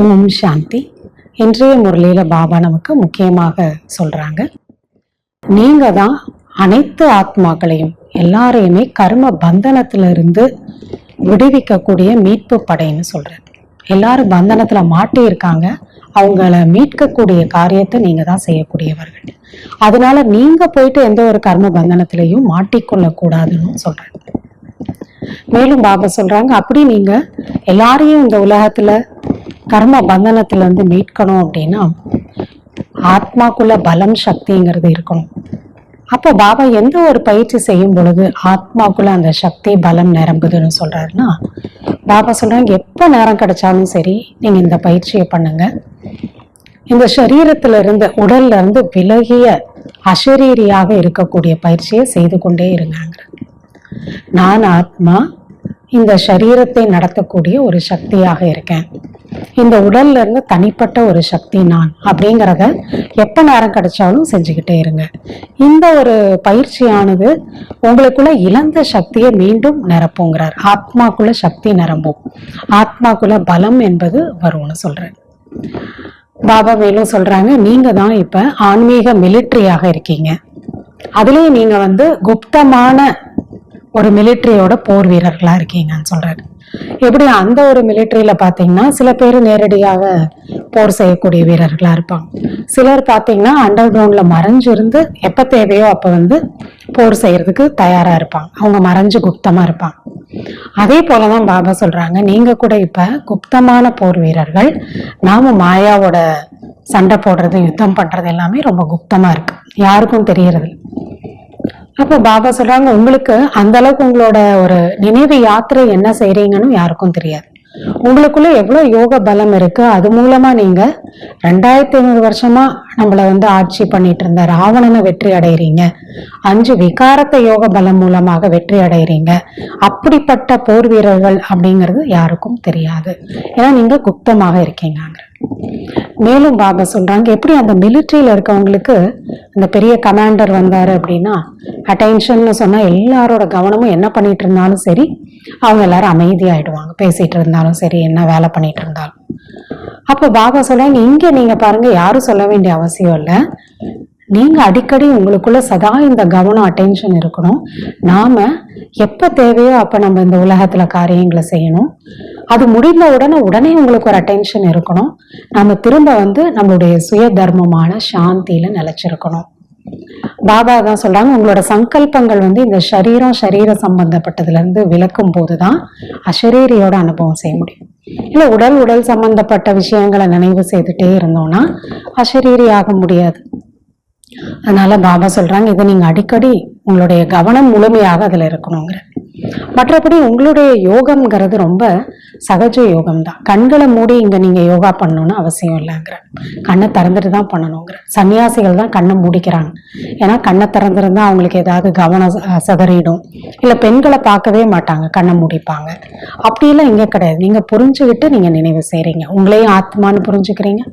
ஓம் சாந்தி. இன்றைய முரளியில் பாபா நமக்கு முக்கியமாக சொல்றாங்க, நீங்க தான் அனைத்து ஆத்மாக்களையும் எல்லாரையுமே கர்ம பந்தனத்திலிருந்து விடுவிக்கக்கூடிய மீட்பு படைன்னு சொல்றாரு. எல்லாரும் பந்தனத்துல மாட்டி இருக்காங்க, அவங்கள மீட்கக்கூடிய காரியத்தை நீங்க தான் செய்யக்கூடியவர்கள். அதனால நீங்க போயிட்டு எந்த ஒரு கர்ம பந்தனத்திலையும் மாட்டிக்கொள்ள கூடாதுன்னு சொல்றாரு. மேலும் பாபா சொல்றாங்க, அப்படி நீங்க எல்லாரையும் இந்த உலகத்துல கர்ம பந்தனத்துல இருந்து மீட்கணும் அப்படின்னா ஆத்மாக்குள்ள பலம் சக்திங்கிறது இருக்கணும். அப்போ பாபா எந்த ஒரு பயிற்சி செய்யும் பொழுது ஆத்மாக்குள்ள அந்த சக்தி பலம் நிரம்புதுன்னு சொல்றாருன்னா, பாபா சொல்றாங்க, எப்ப நேரம் கிடைச்சாலும் சரி நீங்க இந்த பயிற்சியை பண்ணுங்க. இந்த சரீரத்துல இருந்து உடல்ல இருந்து விலகிய அசரீரியாக இருக்கக்கூடிய பயிற்சியை செய்து கொண்டே இருங்க. நான் ஆத்மா இந்த சரீரத்தை நடத்தக்கூடிய ஒரு சக்தியாக இருக்கேன், இந்த உடல்ல இருந்து தனிப்பட்ட ஒரு சக்தி நான் அப்படிங்கிறத எப்ப நேரம் கிடைச்சாலும் செஞ்சுக்கிட்டே இருங்க. இந்த ஒரு பயிற்சியானது உங்களுக்குள்ள இழந்த சக்தியை மீண்டும் நிரப்புங்கிறார். ஆத்மாக்குள்ள சக்தி நிரம்பும், ஆத்மாக்குள்ள பலம் என்பது வரும்னு சொல்றேன். பாபா மேலும் சொல்றாங்க, நீங்க தான் இப்ப ஆன்மீக மிலிட்ரியாக இருக்கீங்க. அதுலயும் நீங்க குப்தமான ஒரு மிலிட்ரியோட போர் வீரர்களா இருக்கீங்கன்னு சொல்றாரு. எப்படி அந்த ஒரு மிலிட்ரியில பாத்தீங்கன்னா சில பேர் நேரடியாக போர் செய்யக்கூடிய வீரர்களா இருப்பாங்க, சிலர் பாத்தீங்கன்னா அண்டர் கிரவுண்ட்ல மறைஞ்சிருந்து எப்ப தேவையோ அப்ப போர் செய்யறதுக்கு தயாரா இருப்பாங்க, அவங்க மறைஞ்சு குப்தமா இருப்பாங்க. அதே போலதான் பாபா சொல்றாங்க, நீங்க கூட இப்ப குப்தமான போர் வீரர்கள். நாம மாயாவோட சண்டை போடுறது யுத்தம் பண்றது எல்லாமே ரொம்ப குப்தமா இருக்கு, யாருக்கும் தெரியறது. அப்ப பாபா சொல்றாங்க, உங்களுக்கு அந்த அளவுக்கு உங்களோட ஒரு நினைவு யாத்திரை என்ன செய்றீங்கன்னு யாருக்கும் தெரியாது. உங்களுக்குள்ள எவ்வளவு யோக பலம் இருக்கு, அது மூலமா நீங்க 2500 வருஷமா நம்மள ஆட்சி பண்ணிட்டு இருந்த ராவணனை வெற்றி அடைகிறீங்க, 5 விகாரத்தை யோக பலம் மூலமாக வெற்றி அடைகிறீங்க. அப்படிப்பட்ட போர் வீரர்கள் அப்படிங்கிறது யாருக்கும் தெரியாது, ஏன்னா நீங்க குப்தமாக இருக்கீங்க. மேலும் பாபா சொல்றாங்க, எப்படி அந்த மிலிட்ரியில இருக்கவங்களுக்கு அந்த பெரிய கமாண்டர் வந்தாரு அப்படின்னா அட்டென்ஷன் சொன்னா எல்லாரோட கவனமும் என்ன பண்ணிட்டு இருந்தாலும் சரி அவங்க எல்லாரும் அமைதியாயிடுவாங்க, பேசிட்டு இருந்தாலும் சரி, என்ன வேலை பண்ணிட்டு இருந்தாலும். அப்ப பாபா சொல்றாங்க, இங்க நீங்க பாருங்க, யாரும் சொல்ல வேண்டிய அவசியம் இல்லை, நீங்க அடிக்கடி உங்களுக்குள்ள சதா இந்த கவனம் அட்டென்ஷன் இருக்கணும். நாம எப்ப தேவையோ அப்ப நம்ம இந்த உலகத்துல காரியங்களை செய்யணும். அது முடிந்த உடனே உங்களுக்கு ஒரு அட்டென்ஷன் இருக்கணும். நாம திரும்ப நம்மளுடைய சுய தர்மமான சாந்தியில நிலைச்சிருக்கணும். பாபா தான் சொல்றாங்க, உங்களோட சங்கல்பங்கள் இந்த சரீர சம்பந்தப்பட்டதுல இருந்து விலக்கும் போதுதான் அசரீரியோட அனுபவம் செய்ய முடியும். இல்ல உடல் சம்பந்தப்பட்ட விஷயங்களை நினைவு செய்துட்டே இருந்தோம்னா அசரீரி ஆக முடியாது. அதனால பாபா சொல்றாங்க, இதை நீங்க அடிக்கடி உங்களுடைய கவனம் முழுமையாக அதுல இருக்கணுங்கிற. மற்றபடி உங்களுடைய யோகம்ங்கிறது ரொம்ப சகஜ யோகம் தான். கண்களை மூடி இங்க நீங்க யோகா பண்ணணும்னு அவசியம் இல்லைங்கிற, கண்ணை திறந்துட்டு தான் பண்ணணுங்கிற. சன்னியாசிகள் தான் கண்ணை மூடிக்கிறாங்க, ஏன்னா கண்ணை திறந்துருந்தா அவங்களுக்கு ஏதாவது கவனம் சதறிடும், இல்ல பெண்களை பார்க்கவே மாட்டாங்க, கண்ணை மூடிப்பாங்க. அப்படியெல்லாம் இங்க கிடையாது. நீங்க புரிஞ்சுக்கிட்டு நீங்க நினைவு செய்றீங்க, உங்களையும் ஆத்மான்னு புரிஞ்சுக்கிறீங்க,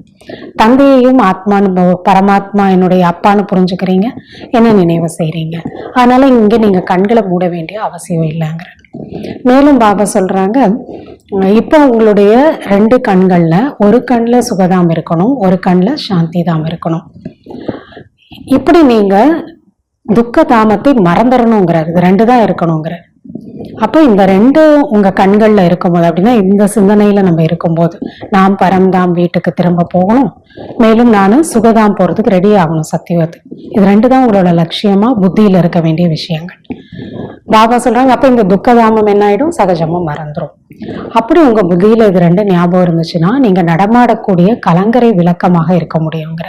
தந்தையையும் ஆத்மானு பரமாத்மா என்னுடைய அப்பான்னு புரிஞ்சுக்கிறீங்க, என்ன நினைவு செய்றீங்க. அதனால இங்க நீங்க கண்களை மூட வேண்டிய அவசியம் இல்லைங்கிற. மேலும் பாபா சொல்றாங்க, இப்ப உங்களுடைய 2 கண்கள்ல ஒரு கண்ணுல சுகதாம் இருக்கணும், ஒரு கண்ணுல சாந்தி தாம் இருக்கணும். இப்படி நீங்க துக்க தாமத்தை மறந்துடணுங்கிறார், இது 2 தான் இருக்கணுங்கிறார். அப்போ இந்த 2 உங்க கண்கள்ல இருக்கும்போது, அப்படின்னா இந்த சிந்தனையில நம்ம இருக்கும்போது, நாம் பரம்தாம் வீட்டுக்கு திரும்ப போகணும், மேலும் நானும் சுகதாம் போறதுக்கு ரெடி ஆகணும் சத்தியவத்து, இது 2 தான் உங்களோட லட்சியமா புத்தியில இருக்க வேண்டிய விஷயங்கள். பாபா சொல்றாங்க, அப்ப இந்த துக்கதாமம் என்ன ஆயிடும், சகஜமா மறந்துடும். அப்படி உங்க புத்தியில இது 2 ஞாபகம் இருந்துச்சுன்னா நீங்க நடமாடக்கூடிய கலங்கரை விளக்கமாக இருக்க முடியுங்கிற.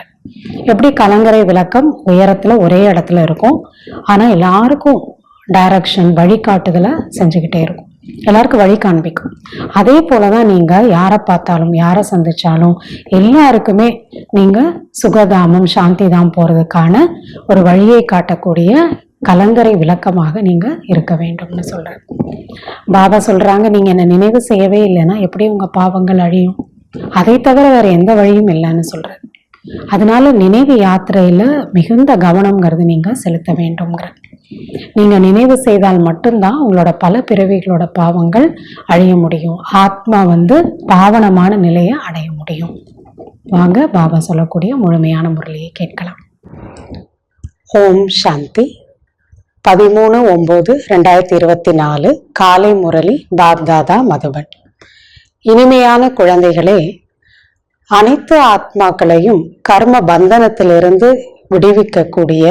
எப்படி கலங்கரை விளக்கம் உயரத்துல ஒரே இடத்துல இருக்கும், ஆனா எல்லாருக்கும் டைரக்ஷன் வழிகாட்டுதலை செஞ்சுக்கிட்டே இருக்கும், எல்லாருக்கும் வழி காண்பிக்கும். அதே போலதான் நீங்க யாரை பார்த்தாலும் யாரை சந்திச்சாலும் எல்லாருக்குமே நீங்க சுகதாமம் சாந்தி தாம் போறதுக்கான ஒரு வழியை காட்டக்கூடிய கலங்கரை விளக்கமாக நீங்க இருக்க வேண்டும்னு சொல்றேன். பாபா சொல்றாங்க, நீங்க என்ன நினைவு செய்யவே இல்லைன்னா எப்படி உங்க பாவங்கள் அழியும், அதை தவிர வேற எந்த வழியும் இல்லைன்னு சொல்றேன். அதனால நினைவு யாத்திரையில மிகுந்த கவனம்ங்கிறது நீங்க செலுத்த வேண்டும்ங்கிற. நீங்க நினைவு செய்தால் மட்டும்தான் உங்களோட பல பிறவிகளோட பாவங்கள் அழிய முடியும். ஆத்மா பாவனமான நிலையை அடைய முடியும். வாங்க பாபா சொல்லக்கூடிய முழுமையான முரளியை கேட்கலாம். ஓம் சாந்தி. 13/9/2024 காலை முரளி பாப்தாதா மதுபன். இனிமையான குழந்தைகளே, அனைத்து ஆத்மாக்களையும் கர்ம பந்தனத்திலிருந்து விடுவிக்கக்கூடிய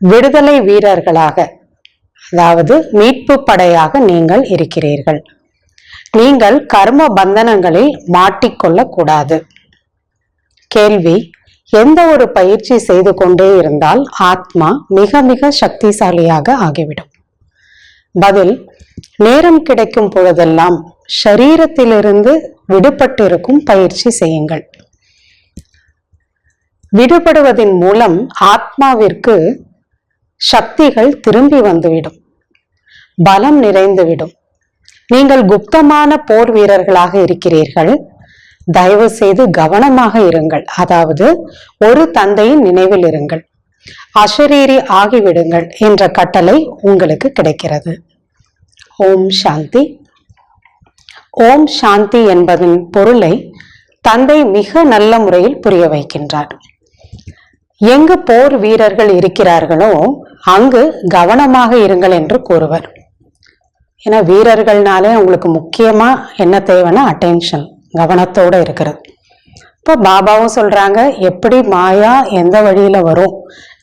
விடுதலை வீரர்களாக, அதாவது மீட்பு படையாக நீங்கள் இருக்கிறீர்கள். நீங்கள் கர்ம பந்தனங்களில் மாட்டிக்கொள்ள கூடாது. கேள்வி: எந்த ஒரு பயிற்சி செய்து கொண்டே இருந்தால் ஆத்மா மிக மிக சக்திசாலியாக ஆகிவிடும்? பதில்: நேரம் கிடைக்கும் பொழுதெல்லாம் ஷரீரத்திலிருந்து விடுபட்டிருக்கும் பயிற்சி செய்யுங்கள். விடுபடுவதன் மூலம் ஆத்மாவிற்கு சக்திகள் திரும்பி வந்துவிடும், பலம் நிறைந்துவிடும். நீங்கள் குப்தமான போர் வீரர்களாக இருக்கிறீர்கள். தயவு செய்து கவனமாக இருங்கள். அதாவது ஒரு தந்தையின் நினைவில் இருங்கள். அஷரீரி ஆகிவிடுங்கள் என்ற கட்டளை உங்களுக்கு கிடைக்கிறது. ஓம் சாந்தி. ஓம் சாந்தி என்பதன் பொருளை தந்தை மிக நல்ல முறையில் புரிய வைக்கின்றார். எங்கு போர் வீரர்கள் இருக்கிறார்களோ அங்கு கவனமாக இருங்கள் என்று கூறுவர். ஏன்னா வீரர்கள்னாலே உங்களுக்கு முக்கியமா என்ன தேவைன்னா அட்டென்ஷன், கவனத்தோட இருக்கிறது. இப்போ பாபாவும் சொல்றாங்க, எப்படி மாயா எந்த வழியில வரும்?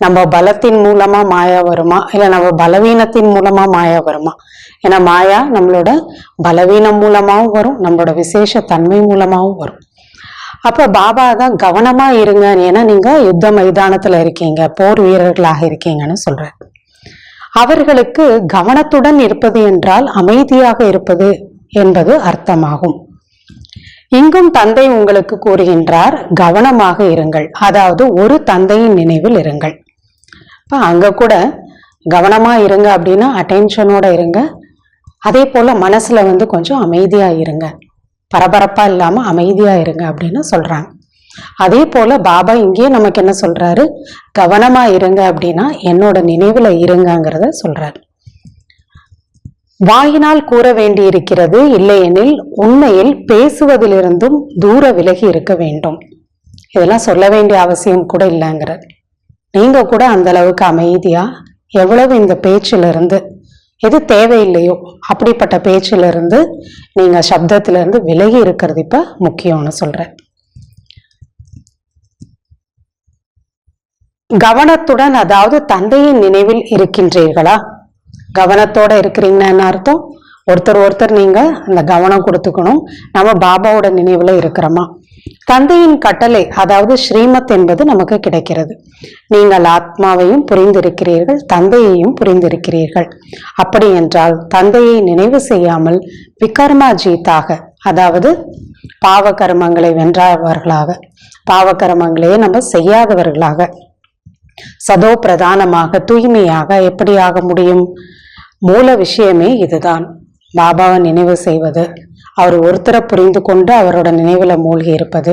நம்ம பலத்தின் மூலமா மாயா வருமா, இல்ல நம்ம பலவீனத்தின் மூலமா மாயா வருமா? ஏன்னா மாயா நம்மளோட பலவீனம் மூலமாவும் வரும், நம்மளோட விசேஷ தன்மை மூலமாவும் வரும். அப்ப பாபா தான் கவனமா இருங்க, ஏன்னா நீங்க யுத்த மைதானத்துல இருக்கீங்க, போர் வீரர்களாக இருக்கீங்கன்னு சொல்றாரு. அவர்களுக்கு கவனத்துடன் இருப்பது என்றால் அமைதியாக இருப்பது என்பது அர்த்தமாகும். இங்கும் தந்தை உங்களுக்கு கூறுகின்றார், கவனமாக இருங்கள், அதாவது ஒரு தந்தையின் நினைவில் இருங்கள். இப்ப அங்க கூட கவனமா இருங்க அப்படின்னா அட்டென்ஷனோட இருங்க. அதே போல மனசுல கொஞ்சம் அமைதியா இருங்க, பரபரப்பா இல்லாம அமைதியா இருங்க அப்படின்னு சொல்றாங்க. அதே போல பாபா இங்கேயே நமக்கு என்ன சொல்றாரு, கவனமா இருங்க அப்படின்னா என்னோட நினைவுல இருங்கிறத சொல்றாரு. வாயினால் கூற வேண்டி இருக்கிறது, இல்லையெனில் உண்மையில் பேசுவதிலிருந்தும் தூர விலகி இருக்க வேண்டும். இதெல்லாம் சொல்ல வேண்டிய அவசியம் கூட இல்லைங்கிறார். நீங்க கூட அந்த அளவுக்கு அமைதியா, எவ்வளவு இந்த பேச்சிலிருந்து எது தேவையில்லையோ அப்படிப்பட்ட பேச்சிலிருந்து நீங்க சப்தத்திலிருந்து விலகி இருக்கிறது இப்ப முக்கியம்னு சொல்ற. கவனத்துடன், அதாவது தந்தையின் நினைவில் இருக்கின்றீர்களா? கவனத்தோட இருக்கிறீங்கன்னு அர்த்தம். ஒருத்தர் நீங்க அந்த கவனம் கொடுத்துக்கணும். நம்ம பாபாவோட நினைவுல இருக்கிறோமா? தந்தையின் கட்டளை, அதாவது ஸ்ரீமத் என்பது நமக்கு கிடைக்கிறது. நீங்கள் ஆத்மாவையும் புரிந்திருக்கிறீர்கள், தந்தையையும் புரிந்திருக்கிறீர்கள். அப்படி என்றால் தந்தையை நினைவு செய்யாமல் விகர்மாஜீத்தாக, அதாவது பாவ கர்மங்களை வென்றவர்களாக, பாவ கர்மங்களையே நம்ம செய்யாதவர்களாக, சதோ பிரதானமாக தூய்மையாக எப்படி ஆக முடியும்? மூல விஷயமே இதுதான். பாபாவை நினைவு செய்வது, அவர் ஒருத்தரை புரிந்து கொண்டு அவரோட நினைவுல மூழ்கி இருப்பது,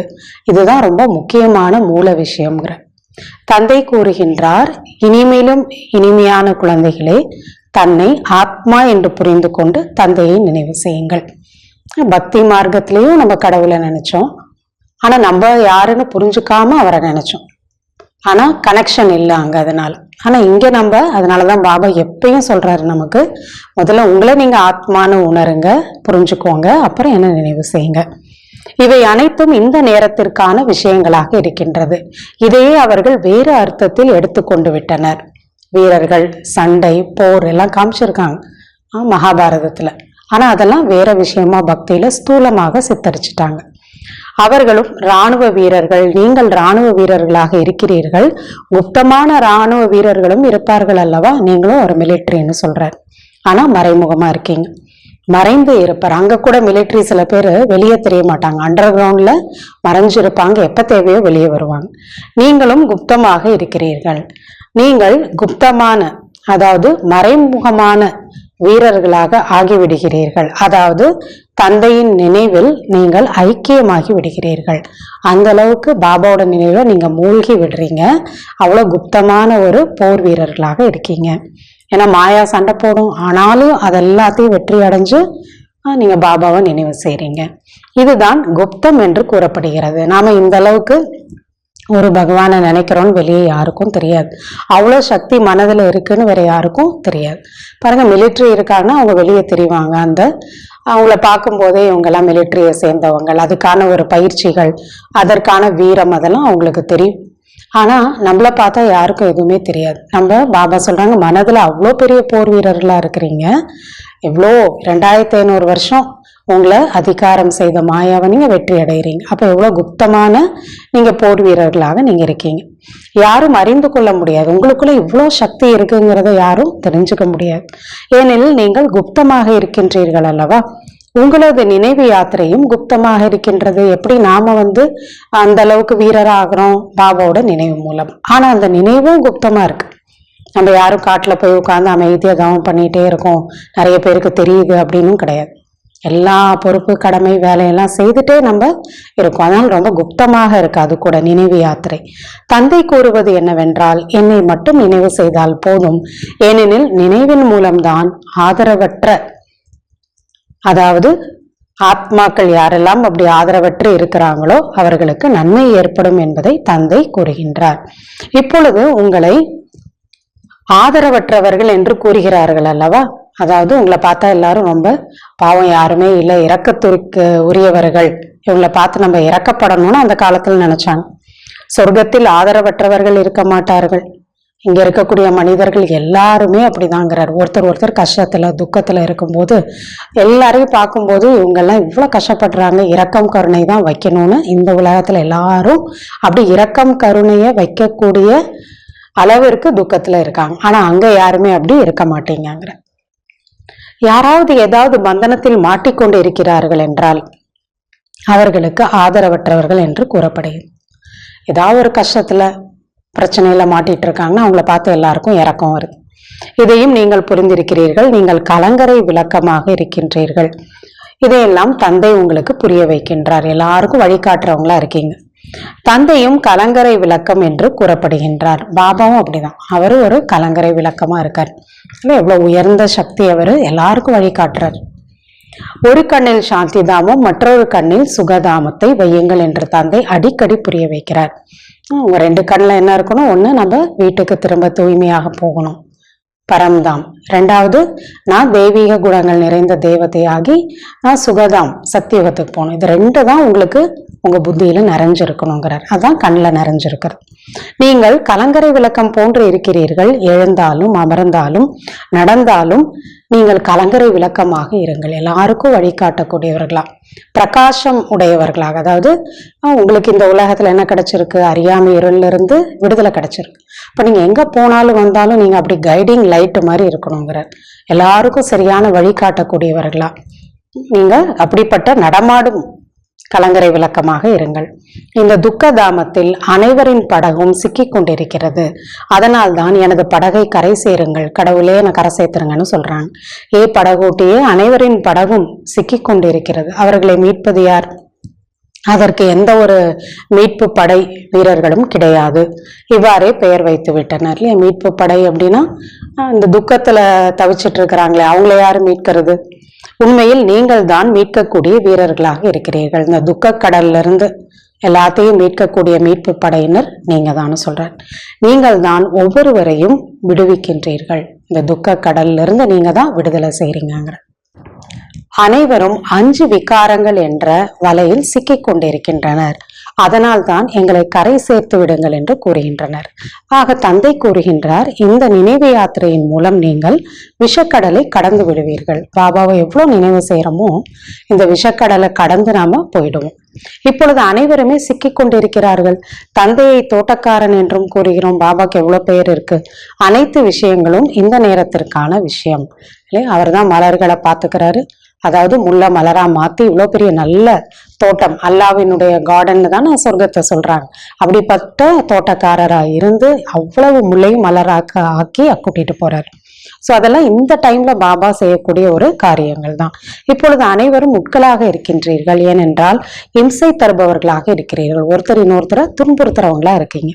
இதுதான் ரொம்ப முக்கியமான மூல விஷயம்ங்கிற. தந்தை கூறுகின்றார், இனிமேலும் இனிமையான குழந்தைகளே, தன்னை ஆத்மா என்று புரிந்து கொண்டு தந்தையை நினைவு செய்யுங்கள். பக்தி மார்க்கத்திலையும் நம்ம கடவுளை நினைச்சோம், ஆனா நம்ம யாருன்னு புரிஞ்சுக்காம அவரை நினைச்சோம். ஆனா கனெக்ஷன் இல்லை அங்க. ஆனா இங்க நம்ம அதனாலதான் பாபா எப்பயும் சொல்றாரு நமக்கு, முதல்ல உங்களை நீங்க ஆத்மானு உணருங்க, புரிஞ்சுக்கோங்க, அப்புறம் என்ன நினைவு செய்யுங்க. இவை அனைத்தும் இந்த நேரத்திற்கான விஷயங்களாக இருக்கின்றது. இதையே அவர்கள் வேறு அர்த்தத்தில் எடுத்துக்கொண்டு விட்டனர். வீரர்கள், சண்டை, போர் எல்லாம் காமிச்சிருக்காங்க மகாபாரதத்துல. ஆனா அதெல்லாம் வேற விஷயமா பக்தியில ஸ்தூலமாக சித்தரிச்சுட்டாங்க. அவர்களும் இராணுவ வீரர்கள், நீங்கள் இராணுவ வீரர்களாக இருக்கிறீர்கள், குப்தமான இராணுவ வீரர்களும் இருப்பார்கள் அல்லவா, நீங்களும் ஒரு மிலிட்ரின்னு சொல்றார். ஆனா மறைமுகமா இருக்கீங்க, மறைந்து இருப்பார். அங்க கூட மிலிட்ரி சில பேர் வெளியே தெரிய மாட்டாங்க, அண்டர் கிரவுண்ட்ல மறைஞ்சிருப்பாங்க, எப்ப தேவையோ வெளியே வருவாங்க. நீங்களும் குப்தமாக இருக்கிறீர்கள். நீங்கள் குப்தமான, அதாவது மறைமுகமான வீரர்களாக ஆகிவிடுகிறீர்கள். அதாவது தந்தையின் நினைவில் நீங்கள் ஐக்கியமாகி விடுகிறீர்கள். அந்த அளவுக்கு பாபாவோட நினைவை நீங்க மூழ்கி விடுறீங்க. அவ்வளவு குப்தமான ஒரு போர் வீரர்களாக இருக்கீங்க. ஏன்னா மாயா சண்டை போடும், ஆனாலும் அதெல்லாத்தையும் வெற்றி அடைஞ்சு நீங்க பாபாவை நினைவு செய்றீங்க. இதுதான் குப்தம் என்று கூறப்படுகிறது. நாம இந்த அளவுக்கு ஒரு பகவானை நினைக்கிறோன்னு வெளியே யாருக்கும் தெரியாது. அவ்வளோ சக்தி மனதில் இருக்குன்னு வேற யாருக்கும் தெரியாது. பாருங்க, மிலிட்ரி இருக்காங்கன்னா அவங்க வெளியே தெரிவாங்க. அவங்கள பார்க்கும் போதே இவங்கெல்லாம் மிலிட்ரியை சேர்ந்தவங்க, அதுக்கான ஒரு பயிற்சிகள், அதற்கான வீரம், அதெல்லாம் அவங்களுக்கு தெரியும். ஆனா நம்மள பார்த்தா யாருக்கும் எதுவுமே தெரியாது. நம்ம பாபா சொல்றாங்க, மனதுல அவ்வளோ பெரிய போர் வீரர்களா இருக்கிறீங்க. எவ்வளோ 2500 வருஷம் உங்களை அதிகாரம் செய்த மாயாவை நீங்க வெற்றி அடைகிறீங்க. அப்ப எவ்வளவு குப்தமான நீங்க போர் வீரர்களாக நீங்க இருக்கீங்க. யாரும் அறிந்து கொள்ள முடியாது. உங்களுக்குள்ள இவ்வளோ சக்தி இருக்குங்கிறத யாரும் தெரிஞ்சுக்க முடியாது. ஏனெனில் நீங்கள் குப்தமாக இருக்கின்றீர்கள் அல்லவா. உங்களது நினைவு யாத்திரையும் குப்தமாக இருக்கின்றது. எப்படி நாம அந்த அளவுக்கு வீரராகிறோம் பாபாவோட நினைவு மூலம். ஆனா அந்த நினைவும் குப்தமா இருக்கு. நம்ம யாரும் காட்டுல போய் உட்கார்ந்து அமைதியா கவனம் பண்ணிட்டே இருக்கோம், நிறைய பேருக்கு தெரியுது அப்படின்னும் கிடையாது. எல்லா பொறுப்பு, கடமை, வேலையெல்லாம் செய்துட்டே நம்ம இருக்கோம். அதனால ரொம்ப குப்தமாக இருக்கு அது கூட நினைவு யாத்திரை. தந்தை கூறுவது என்னவென்றால், என்னை மட்டும் நினைவு செய்தால் போதும். ஏனெனில் நினைவின் மூலம்தான் ஆதரவற்ற, அதாவது ஆத்மாக்கள் யாரெல்லாம் அப்படி ஆதரவற்று இருக்கிறாங்களோ அவர்களுக்கு நன்மை ஏற்படும் என்பதை தந்தை கூறுகின்றார். இப்பொழுது உங்களை ஆதரவற்றவர்கள் என்று கூறுகிறார்கள் அல்லவா. அதாவது உங்களை பார்த்தா எல்லாரும் ரொம்ப பாவம், யாருமே இல்லை, இரக்கத்திற்கு உரியவர்கள், இவங்களை பார்த்து நம்ம இறக்கப்படணும்னு அந்த காலத்துல நினைச்சாங்க. சொர்க்கத்தில் ஆதரவற்றவர்கள் இருக்க மாட்டார்கள். இங்க இருக்கக்கூடிய மனிதர்கள் எல்லாருமே அப்படிதாங்கிறார். ஒருத்தர் கஷ்டத்துல துக்கத்துல இருக்கும்போது எல்லாரையும் பார்க்கும்போது இவங்கெல்லாம் இவ்வளவு கஷ்டப்படுறாங்க, இரக்கம் கருணை தான் வைக்கணும்னு இந்த உலகத்துல எல்லாரும் அப்படி இரக்கம் கருணைய வைக்கக்கூடிய அளவிற்கு துக்கத்துல இருக்காங்க. ஆனா அங்க யாருமே அப்படி இருக்க மாட்டேங்கிற. யாராவது ஏதாவது பந்தனத்தில் மாட்டிக்கொண்டு இருக்கிறார்கள் என்றால் அவர்களுக்கு ஆதரவற்றவர்கள் என்று கூறப்படுகிறது. ஏதாவது ஒரு கஷ்டத்துல பிரச்சனையில மாட்டிட்டு இருக்காங்கன்னா அவங்கள பார்த்து எல்லாருக்கும் இரக்கம் வருது. இதையும் நீங்கள் புரிந்திருக்கிறீர்கள். நீங்கள் கலங்கரை விளக்கமாக இருக்கின்றீர்கள். இதையெல்லாம் தந்தை உங்களுக்கு புரிய வைக்கின்றார். எல்லாருக்கும் வழிகாட்டுறவங்களா இருக்கீங்க. தந்தையும் கலங்கரை விளக்கம் என்று கூறப்படுகின்றார். பாபாவும் அப்படிதான், அவரு ஒரு கலங்கரை விளக்கமா இருக்கார். எவ்வளவு உயர்ந்த சக்தி அவரு, எல்லாருக்கும் வழிகாட்டுறார். ஒரு கண்ணில் சாந்தி தாமம், மற்றொரு கண்ணில் சுகதாமத்தை வையுங்கள் என்று தந்தை அடிக்கடி புரிய வைக்கிறார். உங்க 2 கண்ணில் என்ன இருக்கணும்? ஒண்ணு, நம்ம வீட்டுக்கு திரும்ப தூய்மையாக போகணும், பரம்தாம். 2வது, நான் தெய்வீக குணங்கள் நிறைந்த தேவதையாகி நான் சுகதாம், சத்தியுகத்துக்கு போகணும். இது 2 தான் உங்களுக்கு உங்க புத்தியில நிறைஞ்சிருக்கணுங்கிறார். அதான் கண்ணில் நிறைஞ்சிருக்கிறது. நீங்கள் கலங்கரை விளக்கம் போன்று இருக்கிறீர்கள். எழுந்தாலும் அமர்ந்தாலும் நடந்தாலும் நீங்கள் கலங்கரை விளக்கமாக இருங்கள். எல்லாருக்கும் வழிகாட்டக்கூடியவர்களா, பிரகாசம் உடையவர்களாக. அதாவது உங்களுக்கு இந்த உலகத்துல என்ன கிடைச்சிருக்கு? அறியாமை இருள்ல இருந்து விடுதலை கிடைச்சிருக்கு. இப்ப நீங்க எங்க போனாலும் வந்தாலும் நீங்க அப்படி கைடிங் லைட் மாதிரி இருக்கணுங்கிறார். எல்லாருக்கும் சரியான வழிகாட்டக்கூடியவர்களா நீங்க அப்படிப்பட்ட நடமாடும் கலங்கரை விளக்கமாக இருங்கள். இந்த துக்க தாமத்தில் அனைவரின் படகும் சிக்கிக் கொண்டிருக்கிறது. அதனால் தான் எனது படகை கரை சேருங்கள், கடவுளே என கரை சேர்த்துருங்கன்னு சொல்றாங்க. படகோட்டியே, அனைவரின் படகும் சிக்கிக் கொண்டிருக்கிறது. அவர்களை மீட்பது யார்? அதற்கு எந்த ஒரு மீட்பு படை வீரர்களும் கிடையாது. இவ்வாறே பெயர் வைத்து விட்டனர் இல்லையா. மீட்பு படை அப்படின்னா இந்த துக்கத்துல தவிச்சிட்டு இருக்கிறாங்களே, அவங்கள யாரு மீட்கிறது? உண்மையில் நீங்கள் தான் மீட்கக்கூடிய வீரர்களாக இருக்கிறீர்கள். இந்த துக்க கடல்ல இருந்து எல்லாத்தையும் மீட்கக்கூடிய மீட்பு படையினர் நீங்க தான் சொல்றார். நீங்கள் தான் ஒவ்வொருவரையும் விடுவிக்கின்றீர்கள். இந்த துக்க கடல்ல இருந்து நீங்க தான் விடுதலை செய்றீங்க. அனைவரும் 5 விகாரங்கள் என்ற வலையில் சிக்கிக் கொண்டிருக்கின்றனர். அதனால் தான் எங்களை கரை சேர்த்து விடுங்கள் என்று கூறுகின்றனர். ஆக தந்தை கூறுகின்றார், இந்த நினைவு யாத்திரையின் மூலம் நீங்கள் விஷக்கடலை கடந்து விடுவீர்கள். பாபாவை எவ்வளவு நினைவு செய்யறோமோ இந்த விஷக்கடலை கடந்து நாம போயிடுவோம். இப்பொழுது அனைவருமே சிக்கிக் கொண்டிருக்கிறார்கள். தந்தையை தோட்டக்காரன் என்றும் கூறுகிறோம். பாபாக்கு எவ்வளவு பெயர் இருக்கு. அனைத்து விஷயங்களும் இந்த நேரத்திற்கான விஷயம் இல்லையா. அவர் தான் மலர்களை பார்த்துக்கிறாரு. அதாவது முல்லை மலரா மாத்தி இவ்வளவு பெரிய நல்ல தோட்டம், அல்லாவினுடைய கார்டன் தான் சொர்க்கத்தை சொல்றாங்க. அப்படிப்பட்ட தோட்டக்காரரா இருந்து அவ்வளவு முள்ளையும் மலராக்க ஆக்கி கூட்டிட்டு போறாரு. ஸோ அதெல்லாம் இந்த டைம்ல பாபா செய்யக்கூடிய ஒரு காரியங்கள் தான். இப்பொழுது அனைவரும் முட்களாக இருக்கின்றீர்கள், ஏனென்றால் இம்சை தருபவர்களாக இருக்கிறீர்கள், ஒருத்தர் இன்னொருத்தரை துன்புறுத்துறவங்களா இருக்கீங்க.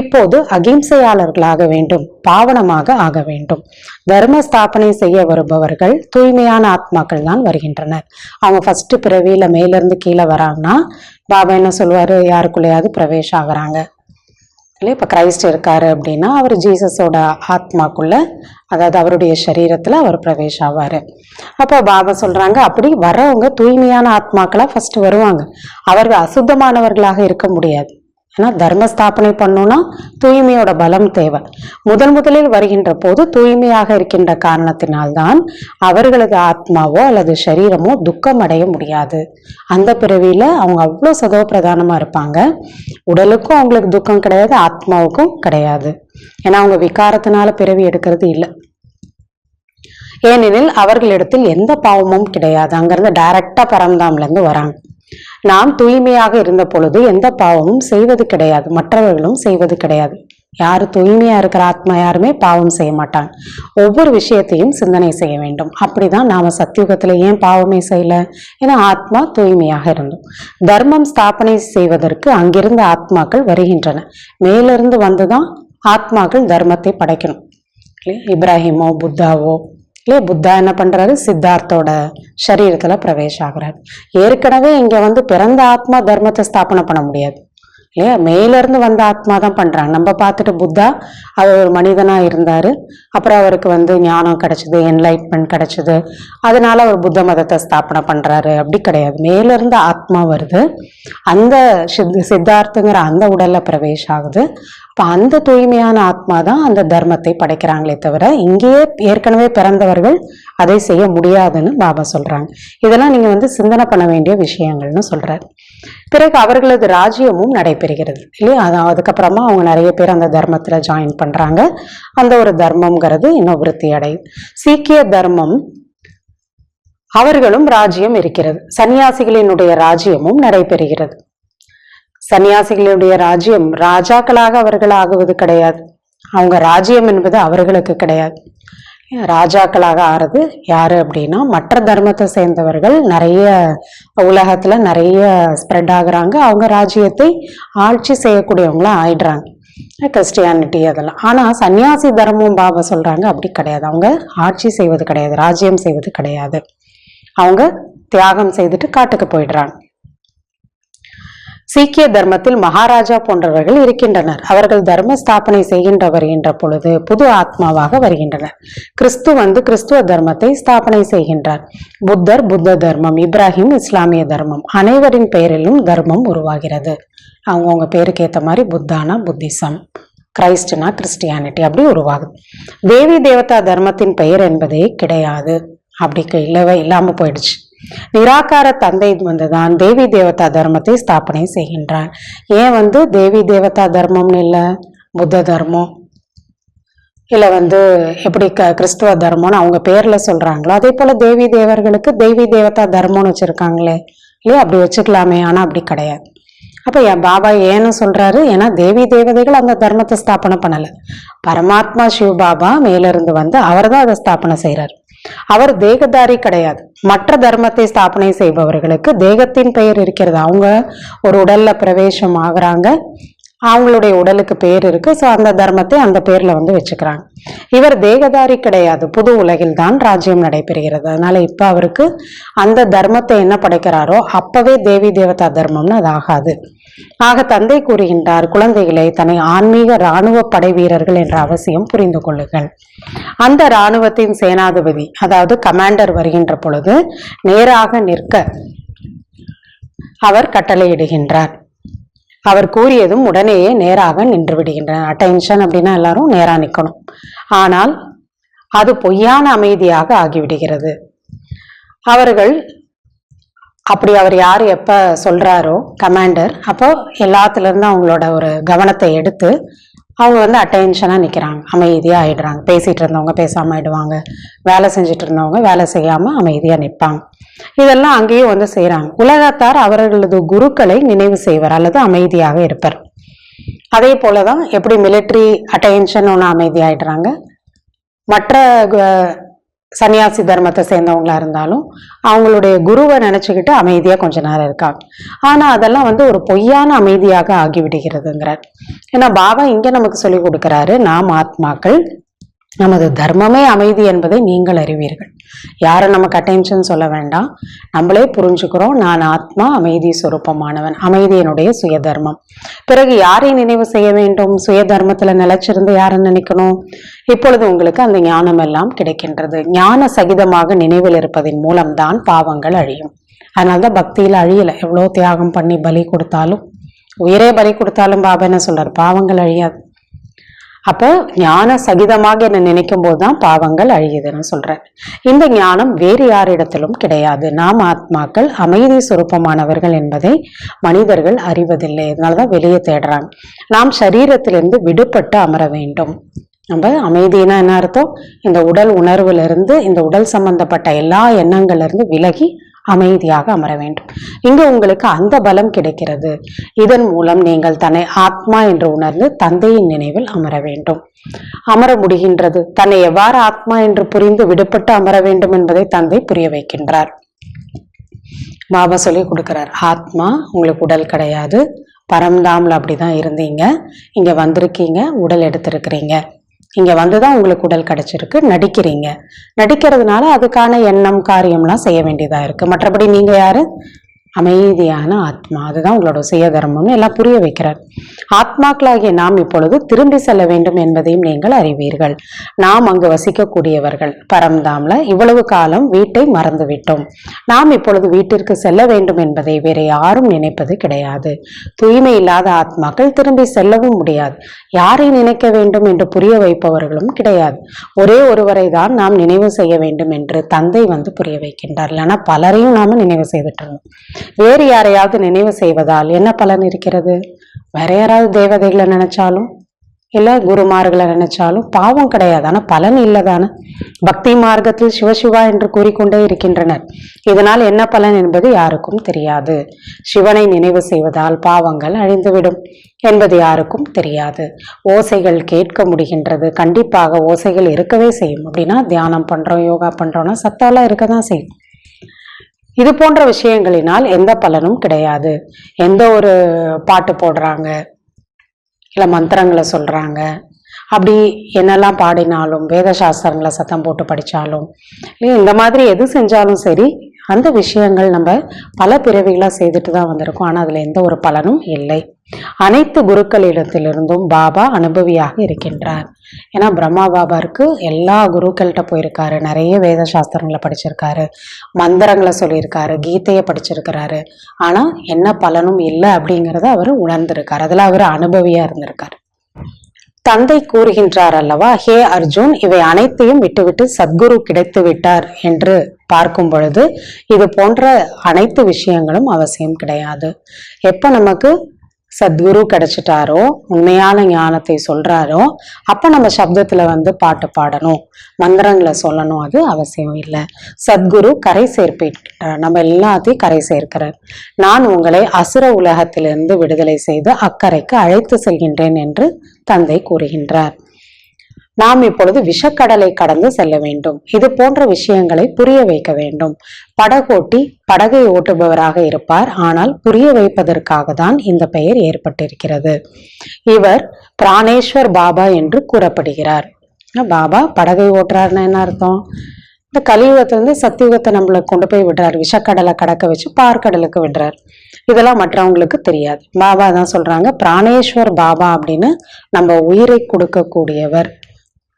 இப்போது அகிம்சையாளர்களாக வேண்டும், பாவனமாக ஆக வேண்டும். தர்ம ஸ்தாபனை செய்ய வருபவர்கள் தூய்மையான ஆத்மாக்கள் தான் வருகின்றனர். அவங்க ஃபர்ஸ்ட் பிறவியில மேலிருந்து கீழே வராங்கன்னா பாபா என்ன சொல்லுவாரு, யாருக்குள்ளேயாவது பிரவேசம் ஆகுறாங்க இல்லை. இப்போ கிரைஸ்ட் இருக்காரு அப்படின்னா அவர் ஜீசஸோட ஆத்மாக்குள்ள, அதாவது அவருடைய சரீரத்துல அவர் பிரவேசம் ஆவாரு. அப்போ பாபா சொல்றாங்க, அப்படி வர்றவங்க தூய்மையான ஆத்மாக்களா ஃபர்ஸ்ட் வருவாங்க. அவர்கள் அசுத்தமானவர்களாக இருக்க முடியாது. ஏன்னா தர்ம ஸ்தாபனை பண்ணோம்னா தூய்மையோட பலம் தேவை. முதலில் வருகின்ற போது தூய்மையாக இருக்கின்ற காரணத்தினால்தான் அவர்களது ஆத்மாவோ அல்லது சரீரமோ துக்கம் அடைய முடியாது. அந்த பிறவியில அவங்க அவ்வளோ சதவ பிரதானமா இருப்பாங்க. உடலுக்கும் அவங்களுக்கு துக்கம் கிடையாது, ஆத்மாவுக்கும் கிடையாது. ஏன்னா அவங்க விகாரத்தினால பிறவி எடுக்கிறது இல்லை. ஏனெனில் அவர்களிடத்தில் எந்த பாவமும் கிடையாது. அங்கிருந்து டைரக்டா பரம்தாம்ல இருந்து வராங்க. நாம் தூய்மையாக இருந்த பொழுது எந்த பாவமும் செய்வது கிடையாது, மற்றவர்களும் செய்வது கிடையாது. யாரு தூய்மையா இருக்கிற ஆத்மா யாருமே பாவம் செய்ய மாட்டாங்க. ஒவ்வொரு விஷயத்தையும் சிந்தனை செய்ய வேண்டும். அப்படிதான் நாம சத்தியுகத்துல ஏன் பாவமே செய்யல? ஏன்னா ஆத்மா தூய்மையாக இருந்தோம். தர்மம் ஸ்தாபனை செய்வதற்கு அங்கிருந்த ஆத்மாக்கள் வருகின்றன. மேலிருந்து வந்துதான் ஆத்மாக்கள் தர்மத்தை படைக்கணும். இப்ராஹிமோ புத்தாவோ இல்லையா, புத்தா என்ன பண்றாரு, சித்தார்த்தோட சரீரத்துல பிரவேசம் ஆகுறாரு. ஏற்கனவே இங்க பிறந்த ஆத்மா தர்மத்தை ஸ்தாபனை பண்ண முடியாது இல்லையா, மேல இருந்து வந்த ஆத்மா தான் பண்றாங்க. நம்ம பார்த்துட்டு புத்தா அவர் ஒரு மனிதனா இருந்தாரு, அப்புறம் அவருக்கு ஞானம் கிடைச்சது, என்லைட்மெண்ட் கிடைச்சது, அதனால அவர் புத்த மதத்தை ஸ்தாபனை பண்றாரு. அப்படி கிடையாது. மேல இருந்து ஆத்மா வருது, அந்த சித்தார்த்தங்கிற அந்த உடல்ல பிரவேசம் ஆகுது. அப்ப அந்த தூய்மையான ஆத்மா தான் அந்த தர்மத்தை படைக்கிறாங்களே தவிர இங்கேயே ஏற்கனவே பிறந்தவர்கள் அதை செய்ய முடியாதுன்னு பாபா சொல்றாங்க. இதெல்லாம் நீங்க சிந்தனை பண்ண வேண்டிய விஷயங்கள்னு சொல்றாரு. பிறகு அவர்களது ராஜ்யமும் நடைபெறுகிறது இல்லையா. அதுக்கப்புறமா அவங்க நிறைய பேர் அந்த தர்மத்துல ஜாயின் பண்றாங்க. அந்த ஒரு தர்மம்ங்கிறது இன்னும் விருத்தி அடையும். சீக்கிய தர்மம் அவர்களும் ராஜ்யம் இருக்கிறது. சன்னியாசிகளினுடைய ராஜ்யமும் நடைபெறுகிறது. சன்னியாசிகளுடைய ராஜ்யம் ராஜாக்களாக அவர்கள் ஆகுவது கிடையாது. அவங்க ராஜ்யம் என்பது அவர்களுக்கு கிடையாது. ராஜாக்களாக ஆறது யாரு அப்படின்னா மற்ற தர்மத்தை சேர்ந்தவர்கள் நிறைய உலகத்துல நிறைய ஸ்ப்ரெட் ஆகுறாங்க. அவங்க ராஜ்யத்தை ஆட்சி செய்யக்கூடியவங்களா ஆயிடுறாங்க, கிறிஸ்டியானிட்டி அதெல்லாம். ஆனா சன்னியாசி தர்மம் பாபா சொல்றாங்க அப்படி கிடையாது. அவங்க ஆட்சி செய்வது கிடையாது, ராஜ்யம் செய்வது கிடையாது. அவங்க தியாகம் செய்துட்டு காட்டுக்கு போயிடுறாங்க. சீக்கிய தர்மத்தில் மகாராஜா போன்றவர்கள் இருக்கின்றனர். அவர்கள் தர்ம ஸ்தாபனை வருகின்ற பொழுது புது ஆத்மாவாக வருகின்றனர். கிறிஸ்து கிறிஸ்துவ தர்மத்தை ஸ்தாபனை செய்கின்றார். புத்தர் புத்த தர்மம், இப்ராஹிம் இஸ்லாமிய தர்மம், அனைவரின் பெயரிலும் தர்மம் உருவாகிறது. அவங்கவுங்க பேருக்கு ஏற்ற மாதிரி புத்தானா புத்திசம், கிரைஸ்ட்னா கிறிஸ்டியானிட்டி அப்படி உருவாகுது. தேவி தேவதா தர்மத்தின் பெயர் என்பதே கிடையாது. அப்படி இல்லாம போயிடுச்சு. நிராகார தந்தை வந்துதான் தேவி தேவதா தர்மத்தை ஸ்தாபனை செய்கின்றார். ஏன் தேவி தேவதா தர்மம்னு இல்ல புத்த தர்மம் இல்ல எப்படி கிறிஸ்துவ தர்மம்னு அவங்க பேர்ல சொல்றாங்களோ அதே போல தேவி தேவர்களுக்கு தேவி தேவதா தர்மம்னு வச்சிருக்காங்களே இல்லையா, அப்படி வச்சுக்கலாமே. ஆனா அப்படி கிடையாது. அப்ப என் பாபா ஏன்னு சொல்றாரு, ஏன்னா தேவி தேவதைகள் அந்த தர்மத்தை ஸ்தாபனை பண்ணல. பரமாத்மா சிவ பாபா மேல இருந்து அவர் தான் அதை ஸ்தாபனை செய்யறாரு. அவர் தேகதாரி கிடையாது. மற்ற தர்மத்தை ஸ்தாபனை செய்பவர்களுக்கு தேகத்தின் பெயர் இருக்கிறது. அவங்க ஒரு உடல்ல பிரவேசம் ஆகுறாங்க, அவங்களுடைய உடலுக்கு பேர் இருக்கு. சோ அந்த தர்மத்தை அந்த பேர்ல வச்சுக்கிறாங்க. இவர் தேகதாரி கிடையாது. புது உலகில் தான் ராஜ்யம் நடைபெறுகிறது. அதனால இப்ப அவருக்கு அந்த தர்மத்தை என்ன படைக்கிறாரோ அப்பவே தேவி தேவதா தர்மம்னு அது ஆகாது. ஆக தந்தை கூறுகின்றார், குழந்தைகளை தன்னை ஆன்மீக இராணுவ படை வீரர்கள் என்ற அவசியம் புரிந்து கொள்ளுங்கள். அந்த இராணுவத்தின் சேனாதிபதி அதாவது கமாண்டர் வருகின்ற பொழுது நேராக நிற்க அவர் கட்டளையிடுகின்றார். அவர் கூறியதும் உடனேயே நேராக நின்று விடுகின்றனர். அட்டென்ஷன் அப்படின்னா எல்லாரும் நேரா நிக்கணும். ஆனால் அது பொய்யான அமைதியாக ஆகிவிடுகிறது. அவர்கள் அப்படி அவர் யாரு எப்ப சொல்றாரோ கமாண்டர், அப்போ எல்லாத்துல இருந்து அவங்களோட ஒரு கவனத்தை எடுத்து அவங்க அட்டென்ஷனா நிக்கிறாங்க, அமைதியா ஆயிடுறாங்க. பேசிட்டு இருந்தவங்க பேசாம ஆயிடுவாங்க, வேலை செஞ்சுட்டு இருந்தவங்க வேலை செய்யாம அமைதியா நிற்பாங்க. இதெல்லாம் அங்கேயும் வந்து செய்யறாங்க. உலகத்தார் அவர்களது குருக்களை நினைவு செய்வர் அல்லது அமைதியாக இருப்பர். அதே போலதான் எப்படி மிலிட்ரி அட்டென்ஷன் ஒன்று அமைதியாயிடுறாங்க, மற்ற சன்னியாசி தர்மத்தை சேர்ந்தவங்களா இருந்தாலும் அவங்களுடைய குருவை நினைச்சுக்கிட்டு அமைதியா கொஞ்ச நேரம் இருக்காங்க. ஆனா அதெல்லாம் வந்து ஒரு பொய்யான அமைதியாக ஆகிவிடுகிறதுங்கிறார். ஏன்னா பாபா இங்க நமக்கு சொல்லி கொடுக்கிறாரு, நாம் ஆத்மாக்கள், நமது தர்மமே அமைதி என்பதை நீங்கள் அறிவீர்கள். யாரும் நமக்கு அட்டென்ஷன் சொல்ல வேண்டாம், நம்மளே புரிஞ்சுக்கிறோம். நான் ஆத்மா, அமைதி சொரூபமானவன், அமைதியினுடைய சுய தர்மம். பிறகு யாரை நினைவு செய்ய வேண்டும்? சுய தர்மத்துல நிலைச்சிருந்து யாரை நினைக்கணும்? இப்பொழுது உங்களுக்கு அந்த ஞானம் எல்லாம் கிடைக்கின்றது. ஞான சகிதமாக நினைவில் இருப்பதன் மூலம்தான் பாவங்கள் அழியும். அதனால்தான் பக்தியில அழியல. எவ்வளவு தியாகம் பண்ணி பலி கொடுத்தாலும், உயிரே பலி கொடுத்தாலும் பாபா என்ன சொல்றாரு? பாவங்கள் அழியாது. அப்போ ஞான சகிதமாக என்ன நினைக்கும் போதுதான் பாவங்கள் அழியுதுன்னு சொல்றாரு. இந்த ஞானம் வேறு யாரிடத்திலும் கிடையாது. நாம் ஆத்மாக்கள் அமைதி சுரூபமானவர்கள் என்பதை மனிதர்கள் அறிவதில்லை. இதனாலதான் வெளியே தேடுறாங்க. நாம் சரீரத்திலிருந்து விடுபட்டு அமர வேண்டும். நம்ம அமைதினா என்ன அர்த்தம்? இந்த உடல் உணர்வுல இருந்து, இந்த உடல் சம்பந்தப்பட்ட எல்லா எண்ணங்கள்ல இருந்து விலகி அமைதியாக அமர வேண்டும். இங்கு உங்களுக்கு அந்த பலம் கிடைக்கிறது. இதன் மூலம் நீங்கள் தன்னை ஆத்மா என்று உணர்ந்து தந்தையின் நினைவில் அமர வேண்டும். அமர முடிகின்றது. தன்னை எவ்வாறு ஆத்மா என்று புரிந்து விடுபட்டு அமர வேண்டும் என்பதை தந்தை புரிய வைக்கின்றார். பாபா சொல்லி கொடுக்கிறார், ஆத்மா உங்களுக்கு உடல் கிடையாது. பரம்தாம்ல அப்படிதான் இருந்தீங்க, இங்க வந்திருக்கீங்க, உடல் எடுத்திருக்கிறீங்க. இங்க வந்துதான் உங்களுக்கு உடல் கிடைச்சிருக்கு. நடிக்கிறீங்க. நடிக்கிறதுனால அதுக்கான எண்ணம் காரியம்லாம் செய்ய வேண்டியதா இருக்கு. மற்றபடி நீங்க யாரு? அமைதியான ஆத்மா. அதுதான் உங்களோட சுய தர்மம்னு எல்லாம் புரிய வைக்கிறார். ஆத்மாக்களாகிய நாம் இப்பொழுது திரும்பி செல்ல வேண்டும் என்பதையும் நீங்கள் அறிவீர்கள். நாம் அங்கு வசிக்கக்கூடியவர்கள் பரம்தாம்ல இவ்வளவு காலம் வீட்டை மறந்து விட்டோம். நாம் இப்பொழுது வீட்டிற்கு செல்ல வேண்டும் என்பதை வேற யாரும் நினைப்பது கிடையாது. தூய்மை இல்லாத ஆத்மாக்கள் திரும்பி செல்லவும் முடியாது. யாரை நினைக்க வேண்டும் என்று புரிய வைப்பவர்களும் கிடையாது. ஒரே ஒருவரை தான் நாம் நினைவு செய்ய வேண்டும் என்று தந்தை வந்து புரிய வைக்கின்றார். இல்லைன்னா பலரையும் நாம நினைவு செய்துட்டு இருந்தோம். வேறு யாரையாவது நினைவு செய்வதால் என்ன பலன் இருக்கிறது? வேற யாராவது தேவதைகளை நினைச்சாலும் இல்ல குருமார்களை நினைச்சாலும் பாவம் கிடையாது. ஆனா பலன் இல்லதான. பக்தி மார்க்கத்தில் சிவசிவா என்று கூறிக்கொண்டே இருக்கின்றனர். இதனால் என்ன பலன் என்பது யாருக்கும் தெரியாது. சிவனை நினைவு செய்வதால் பாவங்கள் அழிந்துவிடும் என்பது யாருக்கும் தெரியாது. ஓசைகள் கேட்க முடிகின்றது. கண்டிப்பாக ஓசைகள் இருக்கவே செய்யும். அப்படின்னா தியானம் பண்றோம், யோகா பண்றோம்னா சத்தம்லாம் இருக்கதான் செய்யும். இது போன்ற விஷயங்களினால் எந்த பலனும் கிடையாது. எந்த ஒரு பாட்டு போடுறாங்க, இல்ல மந்திரங்களை சொல்றாங்க, அப்படி என்னெல்லாம் பாடினாலும், வேத சாஸ்திரங்களை சத்தம் போட்டு படிச்சாலும், இல்லை இந்த மாதிரி எது செஞ்சாலும் சரி, அந்த விஷயங்கள் நம்ம பல பிறவிகளா செய்துட்டு தான் வந்திருக்கோம். ஆனா அதுல எந்த ஒரு பலனும் இல்லை. அனைத்து குருக்களிடத்திலிருந்தும் பாபா அனுபவியாக இருக்கின்றார். ஏன்னா பிரம்மா பாபாருக்கு எல்லா குருக்கள்கிட்ட போயிருக்காரு, நிறைய வேத சாஸ்திரங்களை படிச்சிருக்காரு, மந்திரங்களை சொல்லியிருக்காரு, கீதையை படிச்சிருக்கிறாரு. ஆனா என்ன பலனும் இல்லை அப்படிங்கிறத அவர் உணர்ந்திருக்காரு. அதுல அவர் அனுபவியா இருந்திருக்காரு. தந்தை கூறுகின்றார் அல்லவா, ஹே அர்ஜுன், இவை அனைத்தையும் விட்டுவிட்டு சத்குரு கிடைத்து விட்டார் என்று பார்க்கும் பொழுது இது போன்ற அனைத்து விஷயங்களும் அவசியம் கிடையாது. எப்ப நமக்கு சத்குரு கிடைச்சிட்டாரோ, உண்மையான ஞானத்தை சொல்றாரோ, அப்ப நம்ம சப்தத்துல வந்து பாட்டு பாடணும், மந்திரங்களை சொல்லணும், அது அவசியம் இல்லை. சத்குரு கரை சேர்ப்பிட்டார், நம்ம எல்லாத்தையும் கரை சேர்க்கிறார். நான் உங்களை அசுர உலகத்திலிருந்து விடுதலை செய்து அக்கறைக்கு அழைத்து செல்கின்றேன் என்று தந்தை கூறுகின்றார். நாம் இப்பொழுது விஷக்கடலை கடந்து செல்ல வேண்டும். இது போன்ற விஷயங்களை புரிய வைக்க வேண்டும். படகோட்டி படகை ஓட்டுபவராக இருப்பார், ஆனால் புரிய வைப்பதற்காக தான் இந்த பெயர் ஏற்பட்டிருக்கிறது. இவர் பிராணேஸ்வர் பாபா என்று கூறப்படுகிறார். பாபா படகை ஓட்டுறாருன்னா என்ன அர்த்தம்? இந்த கலியுகத்திலிருந்து சத்தியுகத்தை நம்மளை கொண்டு போய் விடுறாரு. விஷக்கடலை கடக்க வச்சு பார்க்கடலுக்கு விடுறாரு. இதெல்லாம் மற்றவங்களுக்கு தெரியாது. பாபா தான் சொல்றாங்க, பிராணேஸ்வர் பாபா அப்படின்னு நம்ம உயிரை கொடுக்கக்கூடியவர்,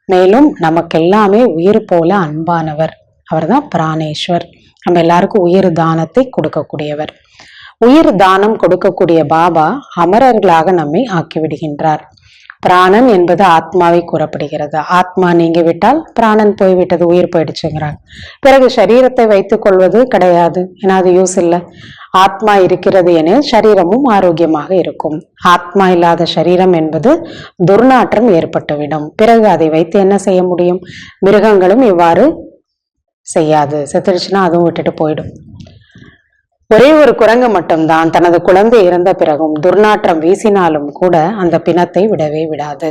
மேலும் நமக்கு எல்லாமே உயிர் போல அன்பானவர். அவர் தான் பிராணேஸ்வர். நம்ம எல்லாருக்கும் உயிர் தானத்தை கொடுக்கக்கூடியவர். உயிர் தானம் கொடுக்கக்கூடிய பாபா அமரர்களாக நம்மை ஆக்கிவிடுகின்றார். பிராணன் என்பது ஆத்மாவை கூறப்படுகிறது. ஆத்மா நீங்கி விட்டால் பிராணன் போய்விட்டது, உயிர் போயிடுச்சுங்கிறாங்க. பிறகு சரீரத்தை வைத்துக் கொள்வது கிடையாது, ஏன்னா அது யூஸ் இல்லை. ஆத்மா இருக்கிறது எனில் சரீரமும் ஆரோக்கியமாக இருக்கும். ஆத்மா இல்லாத சரீரம் என்பது துர்நாற்றம் ஏற்பட்டுவிடும். பிறகு அதை வைத்து என்ன செய்ய முடியும்? மிருகங்களும் இவ்வாறு செய்யாது, செத்துடுச்சுன்னா அதுவும் விட்டுட்டு போயிடும். ஒரே ஒரு குரங்கு மட்டும்தான் தனது குழந்தை இறந்த பிறகும் துர்நாற்றம் வீசினாலும் கூட அந்த பிணத்தை விடவே விடாது.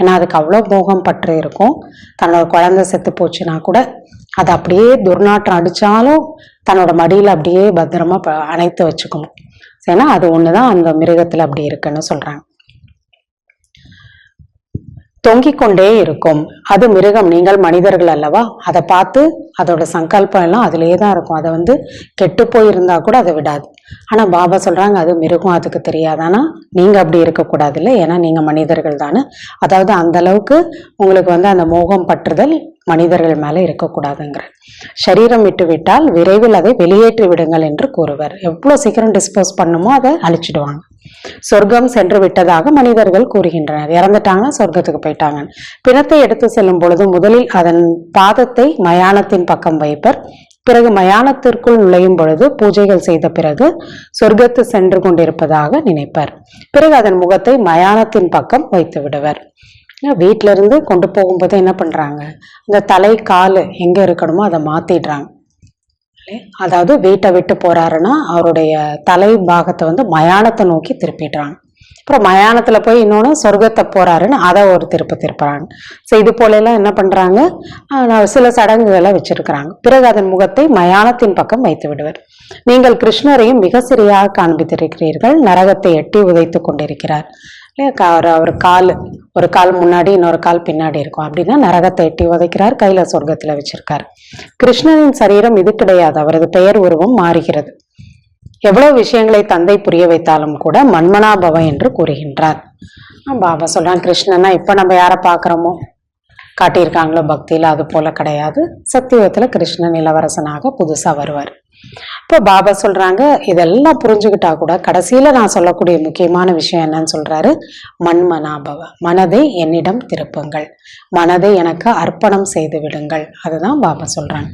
ஏன்னா அதுக்கு அவ்வளோ மோகம் பற்று இருக்கும். தன்னோட குழந்தை செத்து போச்சுன்னா கூட அதை அப்படியே துர்நாற்றம் அடிச்சாலும் தன்னோட மடியில அப்படியே பத்திரமா அணைத்து வச்சுக்கணும். ஏன்னா அது ஒண்ணுதான் அந்த மிருகத்துல அப்படி இருக்குன்னு சொல்றாங்க. தொங்கிக் கொண்டே இருக்கும். அது மிருகம், நீங்கள் மனிதர்கள் அல்லவா, அதை பார்த்து அதோட சங்கல்பம் எல்லாம் அதுலயே தான் இருக்கும். அதை கெட்டு போயிருந்தா கூட அதை விடாது. ஆனா பாபா சொல்றாங்க அது மிருகம், அதுக்கு தெரியாது. ஆனா நீங்க அப்படி இருக்கக்கூடாது இல்லை, ஏன்னா நீங்க மனிதர்கள் தானே. அதாவது அந்த அளவுக்கு உங்களுக்கு அந்த மோகம் பற்றுதல் மனிதர்கள் மேல இருக்கக்கூடாதுங்கிற. சரீரம் விட்டு விட்டால் விரைவில் அதை வெளியேற்றி விடுங்கள் என்று கூறுவர். எவ்வளவு சீக்கிரம் டிஸ்போஸ் பண்ணுமோ அதை அழிச்சிடுவாங்க. சொர்க்கம் சென்று விட்டதாக மனிதர்கள் கூறுகின்றனர். இறந்துட்டாங்கன்னா சொர்க்கத்துக்கு போயிட்டாங்க. பிணத்தை எடுத்து செல்லும் பொழுது முதலில் அதன் பாதத்தை மயானத்தின் பக்கம் வைப்பர். பிறகு மயானத்திற்குள் நுழையும் பொழுது பூஜைகள் செய்த பிறகு சொர்க்கத்து சென்று கொண்டிருப்பதாக நினைப்பர். பிறகு அதன் முகத்தை மயானத்தின் பக்கம் வைத்து விடுவர். வீட்டில இருந்து கொண்டு போகும்போது என்ன பண்றாங்க, இந்த தலை கால் எங்க இருக்கணுமோ அதை மாத்திடுறாங்க. அதாவது வீட்டை விட்டு போறாருன்னா அவருடைய தலை பாகத்தை மயானத்தை நோக்கி திருப்பிடுறாங்க. அப்புறம் மயானத்துல போய் இன்னொன்னு சொர்க்கத்தை போறாருன்னு அதை ஒரு திருப்புறாங்க. ஸோ இது போல எல்லாம் என்ன பண்றாங்க, சில சடங்குகளை வச்சிருக்கிறாங்க. பிறகு அதன் முகத்தை மயானத்தின் பக்கம் வைத்து விடுவர். நீங்கள் கிருஷ்ணரையும் மிக சரியாக காண்பித்திருக்கிறீர்கள். நரகத்தை எட்டி உதைத்து கொண்டிருக்கிறார். அவர் ஒரு கால் முன்னாடி இன்னொரு கால் பின்னாடி இருக்கும். அப்படின்னா நரகத்தை எட்டி உதைக்கிறார், கையில சொர்க்கத்துல வச்சிருக்காரு. கிருஷ்ணனின் சரீரம் இது கிடையாது, அவரது பெயர் உருவம் மாறுகிறது. எவ்வளவு விஷயங்களை தந்தை புரிய வைத்தாலும் கூட மன்மனாபவ என்று கூறுகின்றார். பாபா சொல்றான், கிருஷ்ணனா இப்ப நம்ம யாரை பாக்குறோமோ காட்டியிருக்காங்களோ பக்தியில, அது போல கிடையாது. சத்தியுகத்துல கிருஷ்ணன் இளவரசனாக புதுசா வருவார். இப்போ பாபா சொல்றாங்க, இதெல்லாம் புரிஞ்சுக்கிட்டா கூட கடைசியில நான் சொல்லக்கூடிய முக்கியமான விஷயம் என்னன்னு சொல்றாரு, மன்மனாபவ, மனதை என்னிடம் திருப்புங்கள், மனதை எனக்கு அர்ப்பணம் செய்து விடுங்கள். அதுதான் பாபா சொல்றாங்க.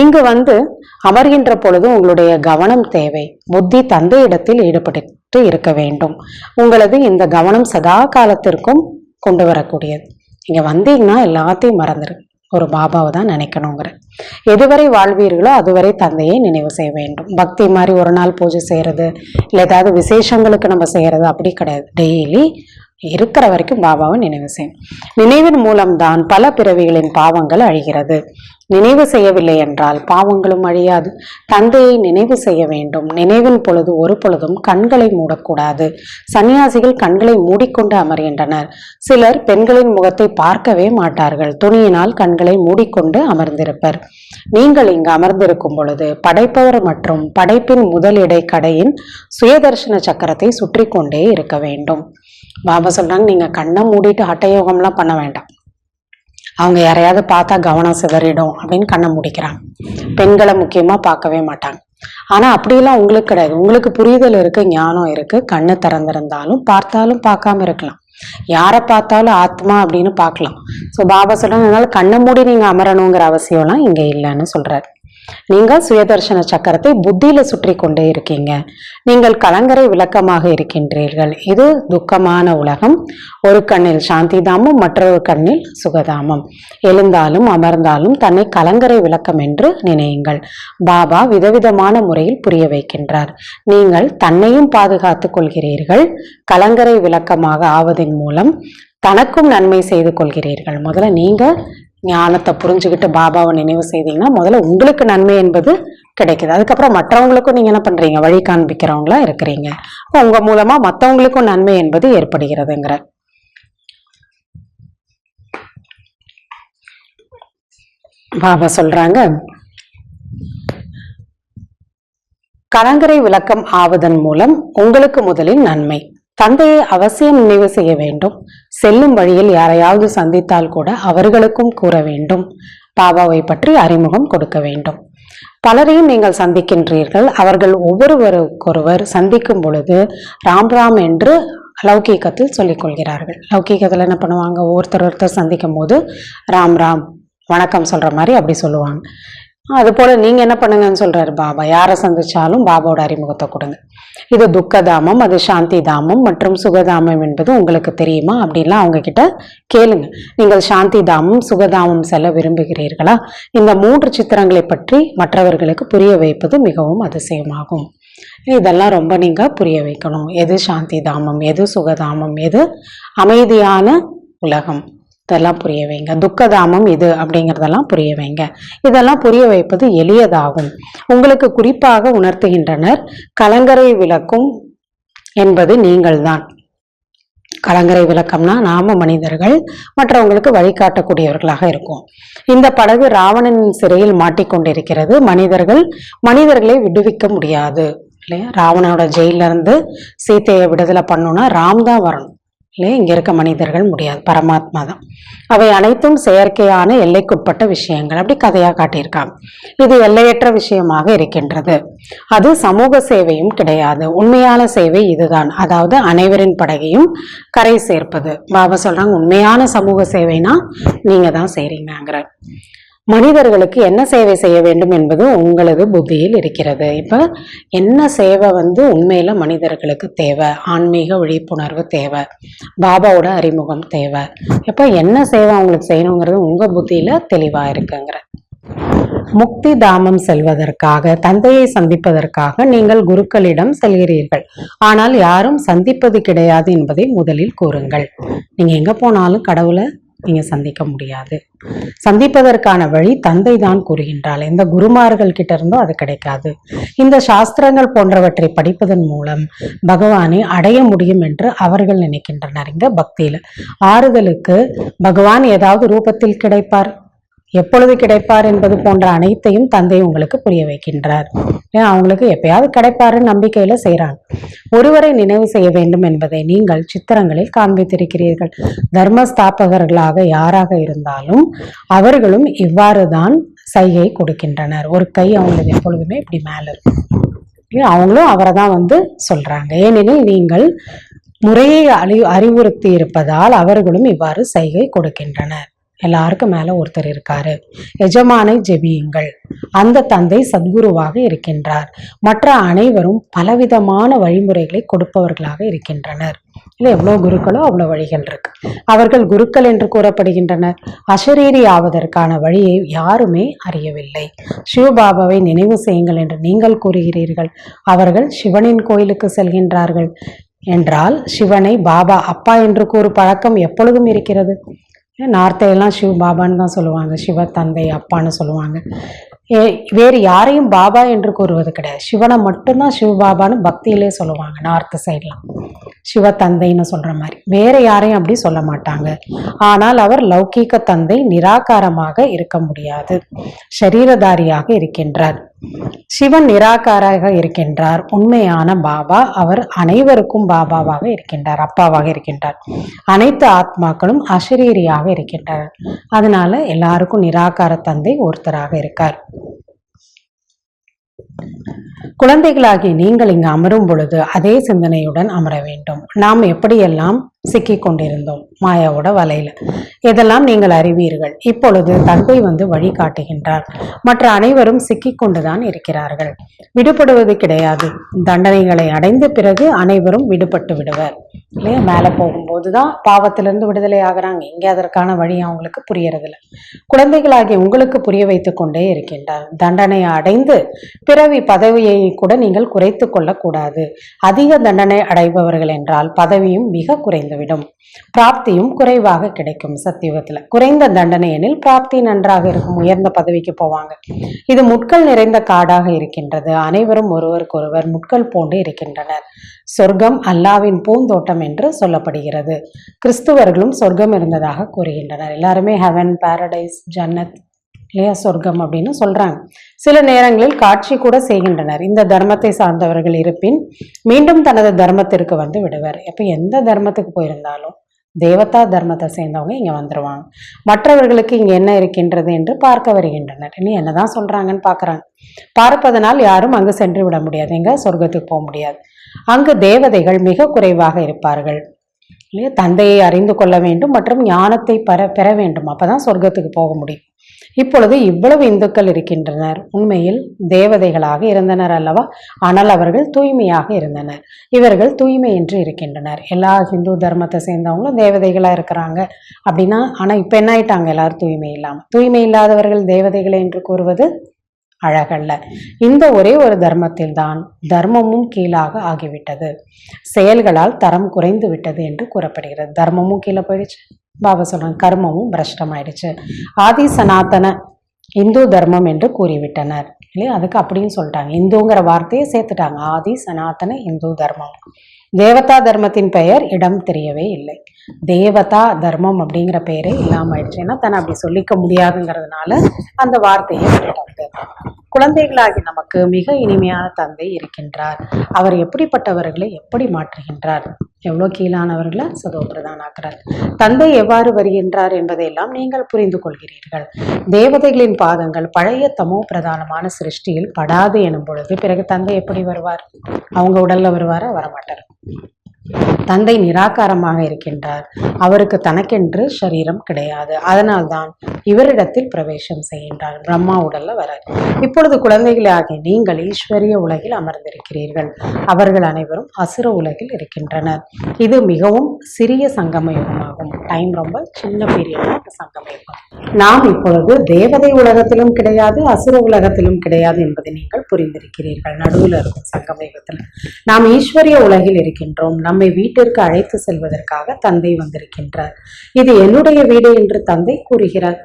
இங்கு அமர்கின்ற பொழுது உங்களுடைய கவனம் தேவை. புத்தி தந்தையிடத்தில் ஈடுபட்டு இருக்க வேண்டும். உங்களது இந்த கவனம் சதா காலத்திற்கும் கொண்டு வரக்கூடியது. இங்க வந்தீங்கன்னா எல்லாத்தையும் மறந்துரு, ஒரு பாபாவை தான் நினைக்கணுங்கிற. எதுவரை வாழ்வீர்களோ அதுவரை தந்தையை நினைவு செய்ய வேண்டும். பக்தி மாதிரி ஒரு நாள் பூஜை செய்யறது இல்லை ஏதாவது விசேஷங்களுக்கு நம்ம செய்யறது அப்படி கிடையாது. டெய்லி இருக்கிற வரைக்கும் பாபாவை நினைவு செய்யும். நினைவின் மூலம்தான் பல பிறவிகளின் பாவங்கள் அழிகிறது. நினைவு செய்யவில்லை என்றால் பாவங்களும் அழியாது. தந்தையை நினைவு செய்ய வேண்டும். நினைவின் பொழுது ஒரு பொழுதும் கண்களை மூடக்கூடாது. சன்னியாசிகள் கண்களை மூடிக்கொண்டு அமர்கின்றனர். சிலர் பெண்களின் முகத்தை பார்க்கவே மாட்டார்கள். துணியினால் கண்களை மூடிக்கொண்டு அமர்ந்திருப்பர். நீங்கள் இங்கு அமர்ந்திருக்கும் பொழுது படைப்பவர் மற்றும் படைப்பின் முதல் இடை கடையின் சுயதர்சன சக்கரத்தை சுற்றி கொண்டே இருக்க வேண்டும். பாபா சொல்றாங்க, நீங்க கண்ணை மூடிட்டு ஹட்டயோகம்லாம் பண்ண வேண்டாம். அவங்க யாரையாவது பார்த்தா கவனம் சிதறிடும் அப்படின்னு கண்ணை முடிக்கிறாங்க. பெண்களை முக்கியமா பார்க்கவே மாட்டாங்க. ஆனா அப்படியெல்லாம் உங்களுக்கு கிடையாது. உங்களுக்கு புரிதல் இருக்கு, ஞானம் இருக்கு. கண்ணு திறந்திருந்தாலும் பார்த்தாலும் பார்க்காம இருக்கலாம். யாரை பார்த்தாலும் ஆத்மா அப்படின்னு பார்க்கலாம். ஸோ பாபா சொல்றாங்க, அதனால கண்ணை மூடி நீங்க அமரணுங்கிற அவசியம்லாம் இங்க இல்லைன்னு சொல்றாரு. நீங்கள் சுயதர்சன சக்கரத்தை புத்தியில சுற்றி கொண்டே இருக்கீங்க. நீங்கள் கலங்கரை விளக்கமாக இருக்கின்றீர்கள். இது துக்கமான உலகம். ஒரு கண்ணில் சாந்தி தாமம், மற்றொரு கண்ணில் சுகதாமம். எழுந்தாலும் அமர்ந்தாலும் தன்னை கலங்கரை விளக்கம் என்று நினையுங்கள். பாபா விதவிதமான முறையில் புரிய வைக்கின்றார். நீங்கள் தன்னையும் பாதுகாத்துக் கொள்கிறீர்கள். கலங்கரை விளக்கமாக ஆவதின் மூலம் தனக்கும் நன்மை செய்து கொள்கிறீர்கள். முதல்ல நீங்க ஞானத்தை புரிஞ்சுக்கிட்டு பாபாவை நினைவு செய்தீங்கன்னா முதல்ல உங்களுக்கு நன்மை என்பது கிடைக்குது. அதுக்கப்புறம் மற்றவங்களுக்கும் நீங்க என்ன பண்றீங்க, வழி காண்பிக்கிறவங்களா இருக்கிறீங்க. உங்க மூலமா மற்றவங்களுக்கும் நன்மை என்பது ஏற்படுகிறதுங்கிற. பாபா சொல்றாங்க, கலங்கரை விளக்கம் ஆவதன் மூலம் உங்களுக்கு முதலில் நன்மை. தந்தையை அவசியம் நினைவு செய்ய வேண்டும். செல்லும் வழியில் யாரையாவது சந்தித்தால் கூட அவர்களுக்கும் கூற வேண்டும். பாபாவை பற்றி அறிமுகம் கொடுக்க வேண்டும். பலரையும் நீங்கள் சந்திக்கின்றீர்கள். அவர்கள் ஒவ்வொருவருக்கொருவர் சந்திக்கும் பொழுது ராம் ராம் என்று லௌகீகத்தில் சொல்லிக் கொள்கிறார்கள். லௌகீகத்தில் என்ன பண்ணுவாங்க, ஒருத்தர் சந்திக்கும் போது ராம் ராம் வணக்கம் சொல்ற மாதிரி அப்படி சொல்லுவாங்க. அது போல நீங்க என்ன பண்ணுங்கன்னு சொல்றாரு பாபா. யாரை சந்திச்சாலும் பாபாவோட அறிமுகத்தை கொடுங்க. இது துக்கதாமம், அது சாந்தி தாமம் மற்றும் சுகதாமம் என்பது உங்களுக்கு தெரியுமா அப்படின்லாம் அவங்க கிட்ட கேளுங்க. நீங்கள் சாந்தி தாமம் சுகதாமம் செல்ல விரும்புகிறீர்களா? இந்த 3 சித்திரங்களை பற்றி மற்றவர்களுக்கு புரிய வைப்பது மிகவும் அதிசயமாகும். இதெல்லாம் ரொம்ப நீங்கள் புரிய வைக்கணும். எது சாந்தி தாமம், எது சுகதாமம், எது அமைதியான உலகம், இதெல்லாம் புரிய வைங்க. துக்கதாமம் இது அப்படிங்கிறதெல்லாம் புரிய வைங்க. இதெல்லாம் புரிய வைப்பது எளியதாகும். உங்களுக்கு குறிப்பாக உணர்த்துகின்றனர். கலங்கரை விளக்கும் என்பது நீங்கள்தான். கலங்கரை விளக்கம்னா நாம மனிதர்கள் மற்றவங்களுக்கு வழிகாட்டக்கூடியவர்களாக இருக்கும். இந்த படகு ராவணனின் சிறையில் மாட்டிக்கொண்டிருக்கிறது. மனிதர்களை விடுவிக்க முடியாது இல்லையா? ராவணனோட ஜெயில இருந்து சீத்தையை விடுதலை பண்ணணும்னா ராம் தான் வரணும் இல்லையா? இங்க இருக்க மனிதர்கள் முடியாது, பரமாத்மா தான். அவை அனைத்தும் செயற்கையான எல்லைக்குட்பட்ட விஷயங்கள், அப்படி கதையா காட்டியிருக்காங்க. இது எல்லையற்ற விஷயமாக இருக்கின்றது. அது சமூக சேவையும் கிடையாது. உண்மையான சேவை இதுதான், அதாவது அனைவரின் படகையும் கரை சேர்ப்பது. பாபா சொல்றாங்க, உண்மையான சமூக சேவைனா நீங்க தான் செய்றீங்கிற. மனிதர்களுக்கு என்ன சேவை செய்ய வேண்டும் என்பது உங்களது புத்தியில் இருக்கிறது. இப்ப என்ன சேவை உண்மையில மனிதர்களுக்கு தேவை? ஆன்மீக விழிப்புணர்வு தேவை, பாபாவோட அறிமுகம் தேவை. இப்ப என்ன சேவை அவங்களுக்கு செய்யணுங்கிறது உங்க புத்தியில தெளிவா இருக்குங்கிற. முக்தி தாமம் செல்வதற்காக, தந்தையை சந்திப்பதற்காக நீங்கள் குருக்களிடம் செல்கிறீர்கள். ஆனால் யாரும் சந்திப்பது கிடையாது என்பதை முதலில் கூறுங்கள். நீங்க எங்க போனாலும் கடவுளை நீங்க சந்திக்க முடியாது. சந்திப்பதற்கான வழி தந்தை தான் கூறுகின்றாள். இந்த குருமார்கள் கிட்ட இருந்தோ அது கிடைக்காது. இந்த சாஸ்திரங்கள் போன்றவற்றை படிப்பதன் மூலம் பகவானை அடைய முடியும் என்று அவர்கள் நினைக்கின்றனர். இங்க பக்தியில ஆறுதலுக்கு பகவான் ஏதாவது ரூபத்தில் கிடைப்பார், எப்பொழுது கிடைப்பார் என்பது போன்ற அனைத்தையும் தந்தை உங்களுக்கு புரிய வைக்கின்றார். அவங்களுக்கு எப்பயாவது கிடைப்பாருன்னு நம்பிக்கையில செய்யறாங்க. ஒருவரை நினைவு செய்ய வேண்டும் என்பதை நீங்கள் சித்திரங்களில் காண்பித்திருக்கிறீர்கள். தர்மஸ்தாபகர்களாக யாராக இருந்தாலும் அவர்களும் இவ்வாறுதான் சைகை கொடுக்கின்றனர். ஒரு கை அவங்களுக்கு எப்பொழுதுமே இப்படி மேல இருக்கும். அவங்களும் அவரை தான் சொல்றாங்க. ஏனெனில் நீங்கள் முறையை அறிவுறுத்தி இருப்பதால் அவர்களும் இவ்வாறு சைகை கொடுக்கின்றனர். எல்லாருக்கும் மேல ஒருத்தர் இருக்காரு. எஜமானை ஜெபியுங்கள். அந்த தந்தை சத்குருவாக இருக்கின்றார். மற்ற அனைவரும் பலவிதமான வழிமுறைகளை கொடுப்பவர்களாக இருக்கின்றனர். இல்லை, எவ்வளவு குருக்களோ அவ்வளவு வழிகள் இருக்கு. அவர்கள் குருக்கள் என்று கூறப்படுகின்றனர். அசரீரி ஆவதற்கான வழியை யாருமே அறியவில்லை. சிவபாபாவை நினைவு செய்யுங்கள் என்று நீங்கள் கூறுகிறீர்கள். அவர்கள் சிவனின் கோயிலுக்கு செல்கின்றார்கள் என்றால் சிவனை பாபா அப்பா என்று கூறும் பழக்கம் எப்பொழுதும் இருக்கிறது. நார்த்தையெல்லாம் சிவ பாபான்னு தான் சொல்லுவாங்க, சிவ தந்தை அப்பான்னு சொல்லுவாங்க. வேறு யாரையும் பாபா என்று கூறுவது கிடையாது. சிவனை மட்டும்தான் சிவ பாபான்னு பக்தியிலே சொல்லுவாங்க. நார்த் சைட்லாம் சிவ தந்தைன்னு சொல்ற மாதிரி வேற யாரையும் அப்படி சொல்ல மாட்டாங்க. ஆனால் அவர் லௌகீக தந்தை, நிராகாரமாக இருக்க முடியாது, சரீரதாரியாக இருக்கின்றார். சிவன் நிராகாராக இருக்கின்றார். உண்மையான பாபா அவர் அனைவருக்கும் பாபாவாக இருக்கின்றார், அப்பாவாக இருக்கின்றார். அனைத்து ஆத்மாக்களும் அசரீரியாக இருக்கின்றனர். அதனால எல்லாருக்கும் நிராகார தந்தை ஒருத்தராக இருக்கார். குழந்தைகளாகி நீங்கள் இங்கு அமரும் பொழுது அதே சிந்தனையுடன் அமர வேண்டும். நாம் எப்படியெல்லாம் சிக்கி கொண்டிருந்தோம் மாயாவோட வலையில, இதெல்லாம் நீங்கள் அறிவீர்கள். இப்பொழுது தந்தை வழி காட்டுகின்றார். மற்ற அனைவரும் சிக்கி கொண்டுதான் இருக்கிறார்கள். விடுபடுவது கிடையாது. தண்டனைகளை அடைந்த பிறகு அனைவரும் விடுபட்டு விடுவர் இல்லையா? மேல போகும்போதுதான் பாவத்திலிருந்து விடுதலை ஆகிறாங்க. இங்கே அதற்கான வழி அவங்களுக்கு புரியறதில்ல. குழந்தைகளாகி உங்களுக்கு புரிய வைத்துக் கொண்டே இருக்கின்றார். தண்டனையை அடைந்து பிறவி பதவியை கூட நீங்கள் குறைத்து கொள்ளக்கூடாது. அதிக தண்டனை அடைபவர்கள் என்றால் பதவியும் மிக குறைந்துவிடும், பிராப்தியும் குறைவாக கிடைக்கும். சத்தியுகத்துல குறைந்த தண்டனை எனில் பிராப்தி நன்றாக இருக்கும், உயர்ந்த பதவிக்கு போவாங்க. இது முட்கள் நிறைந்த காடாக இருக்கின்றது. அனைவரும் ஒருவருக்கொருவர் முட்கள் போன்று இருக்கின்றனர். சொர்க்கம் அல்லாவின் பூந்தோட்டம் என்று சொல்லப்படுகிறது. கிறிஸ்துவர்களும் சொர்க்கம் இருந்ததாக கூறுகின்றனர். எல்லாருமே ஹெவன், பாரடைஸ், ஜன்னத் இல்லையா, சொர்க்கம் அப்படின்னு சொல்றாங்க. சில நேரங்களில் காட்சி கூட செய்கின்றனர். இந்த தர்மத்தை சார்ந்தவர்கள் இருப்பின் மீண்டும் தனது தர்மத்திற்கு விடுவர். எப்ப எந்த தர்மத்துக்கு போயிருந்தாலும் தேவதா தர்மத்தை சேர்ந்தவங்க இங்க வந்துருவாங்க. மற்றவர்களுக்கு இங்க என்ன இருக்கின்றது என்று பார்க்க வருகின்றனர். இனி என்னதான் சொல்றாங்கன்னு பாக்குறாங்க. பார்ப்பதனால் யாரும் அங்கு சென்று விட முடியாது. எங்க சொர்க்கத்துக்கு போக முடியாது. அங்கு தேவதைகள் மிக குறைவாக இருப்பார்கள். இல்லையா? தந்தையை அறிந்து கொள்ள வேண்டும் மற்றும் ஞானத்தை பெற வேண்டும். அப்பதான் சொர்க்கத்துக்கு போக முடியும். இப்பொழுது இவ்வளவு இந்துக்கள் இருக்கின்றனர். உண்மையில் தேவதைகளாக இருந்தனர் அல்லவா? ஆனால் அவர்கள் தூய்மையாக இருந்தனர். இவர்கள் தூய்மையின்றி இருக்கின்றனர். எல்லா ஹிந்து தர்மத்தை சேர்ந்தவங்களும் தேவதைகளா இருக்கிறாங்க அப்படின்னா, ஆனா இப்ப என்ன ஆயிட்டாங்க? எல்லாரும் தூய்மை இல்லாம. தூய்மை இல்லாதவர்கள் தேவதைகளை என்று கூறுவது அழகல்ல. இந்த ஒரே ஒரு தர்மத்தில் தான் தர்மமும் கீழாக ஆகிவிட்டது, செயல்களால் தரம் குறைந்து விட்டது என்று கூறப்படுகிறது. தர்மமும் கீழே போயிடுச்சு, பாபா சொல்றாங்க கர்மமும் பிரஷ்டமாயிடுச்சு. ஆதி சனாதன இந்து தர்மம் என்று கூறிவிட்டனர் இல்லையா. அதுக்கு அப்படின்னு சொல்லிட்டாங்க, இந்துங்கிற வார்த்தையை சேர்த்துட்டாங்க. ஆதி சனாதன இந்து தர்மம். தேவதா தர்மத்தின் பெயர் இடம் தெரியவே இல்லை. தேவதா தர்மம் அப்படிங்கிற பெயரே இல்லாம ஆயிடுச்சு. ஏன்னா தன்னை அப்படி சொல்லிக்க முடியாதுங்கிறதுனால அந்த வார்த்தையை விட்டுட்டாங்க. குழந்தைகளாகி நமக்கு மிக இனிமையான தந்தை இருக்கின்றார். அவர் எப்படிப்பட்டவர்களை எப்படி மாற்றுகின்றார், எவ்வளோ கீழானவர்களை சதோபிரதானாக்குறார். தந்தை எவ்வாறு வருகின்றார் என்பதையெல்லாம் நீங்கள் புரிந்து கொள்கிறீர்கள். தேவதைகளின் பாதங்கள் பழைய தமோ பிரதானமான சிருஷ்டியில் படாது எனும் பொழுது பிறகு தந்தை எப்படி வருவார்? அவங்க உடல்ல வருவாரா? வரமாட்டார். தந்தை நிராகாரமாக இருக்கின்றார். அவருக்கு தனக்கென்று சரீரம் கிடையாது. அதனால்தான் இவரிடத்தில் பிரவேசம் செய்கின்றார். பிரம்மா உடல்ல வரார். இப்பொழுது குழந்தைகளே ஆகிய நீங்கள் ஈஸ்வரிய உலகில் அமர்ந்திருக்கிறீர்கள். அவர்கள் அனைவரும் அசுர உலகில் இருக்கின்றனர். இது மிகவும் சிறிய சங்கம யுகமாகும். டைம் ரொம்ப சின்ன பீரியட் சங்கம யுகம். நாம் இப்பொழுது தேவதை உலகத்திலும் கிடையாது, அசுர உலகத்திலும் கிடையாது என்பதை நீங்கள் புரிந்திருக்கிறீர்கள். நடுவில் இருக்கும் சங்கம யுகத்தில் நாம் ஈஸ்வரிய உலகில் இருக்கின்றோம். நம்மை வீட்டிற்கு அழைத்து செல்வதற்காக தந்தை வந்திருக்கின்றார். இது என்னுடைய வீடு என்று தந்தை கூறுகிறார்.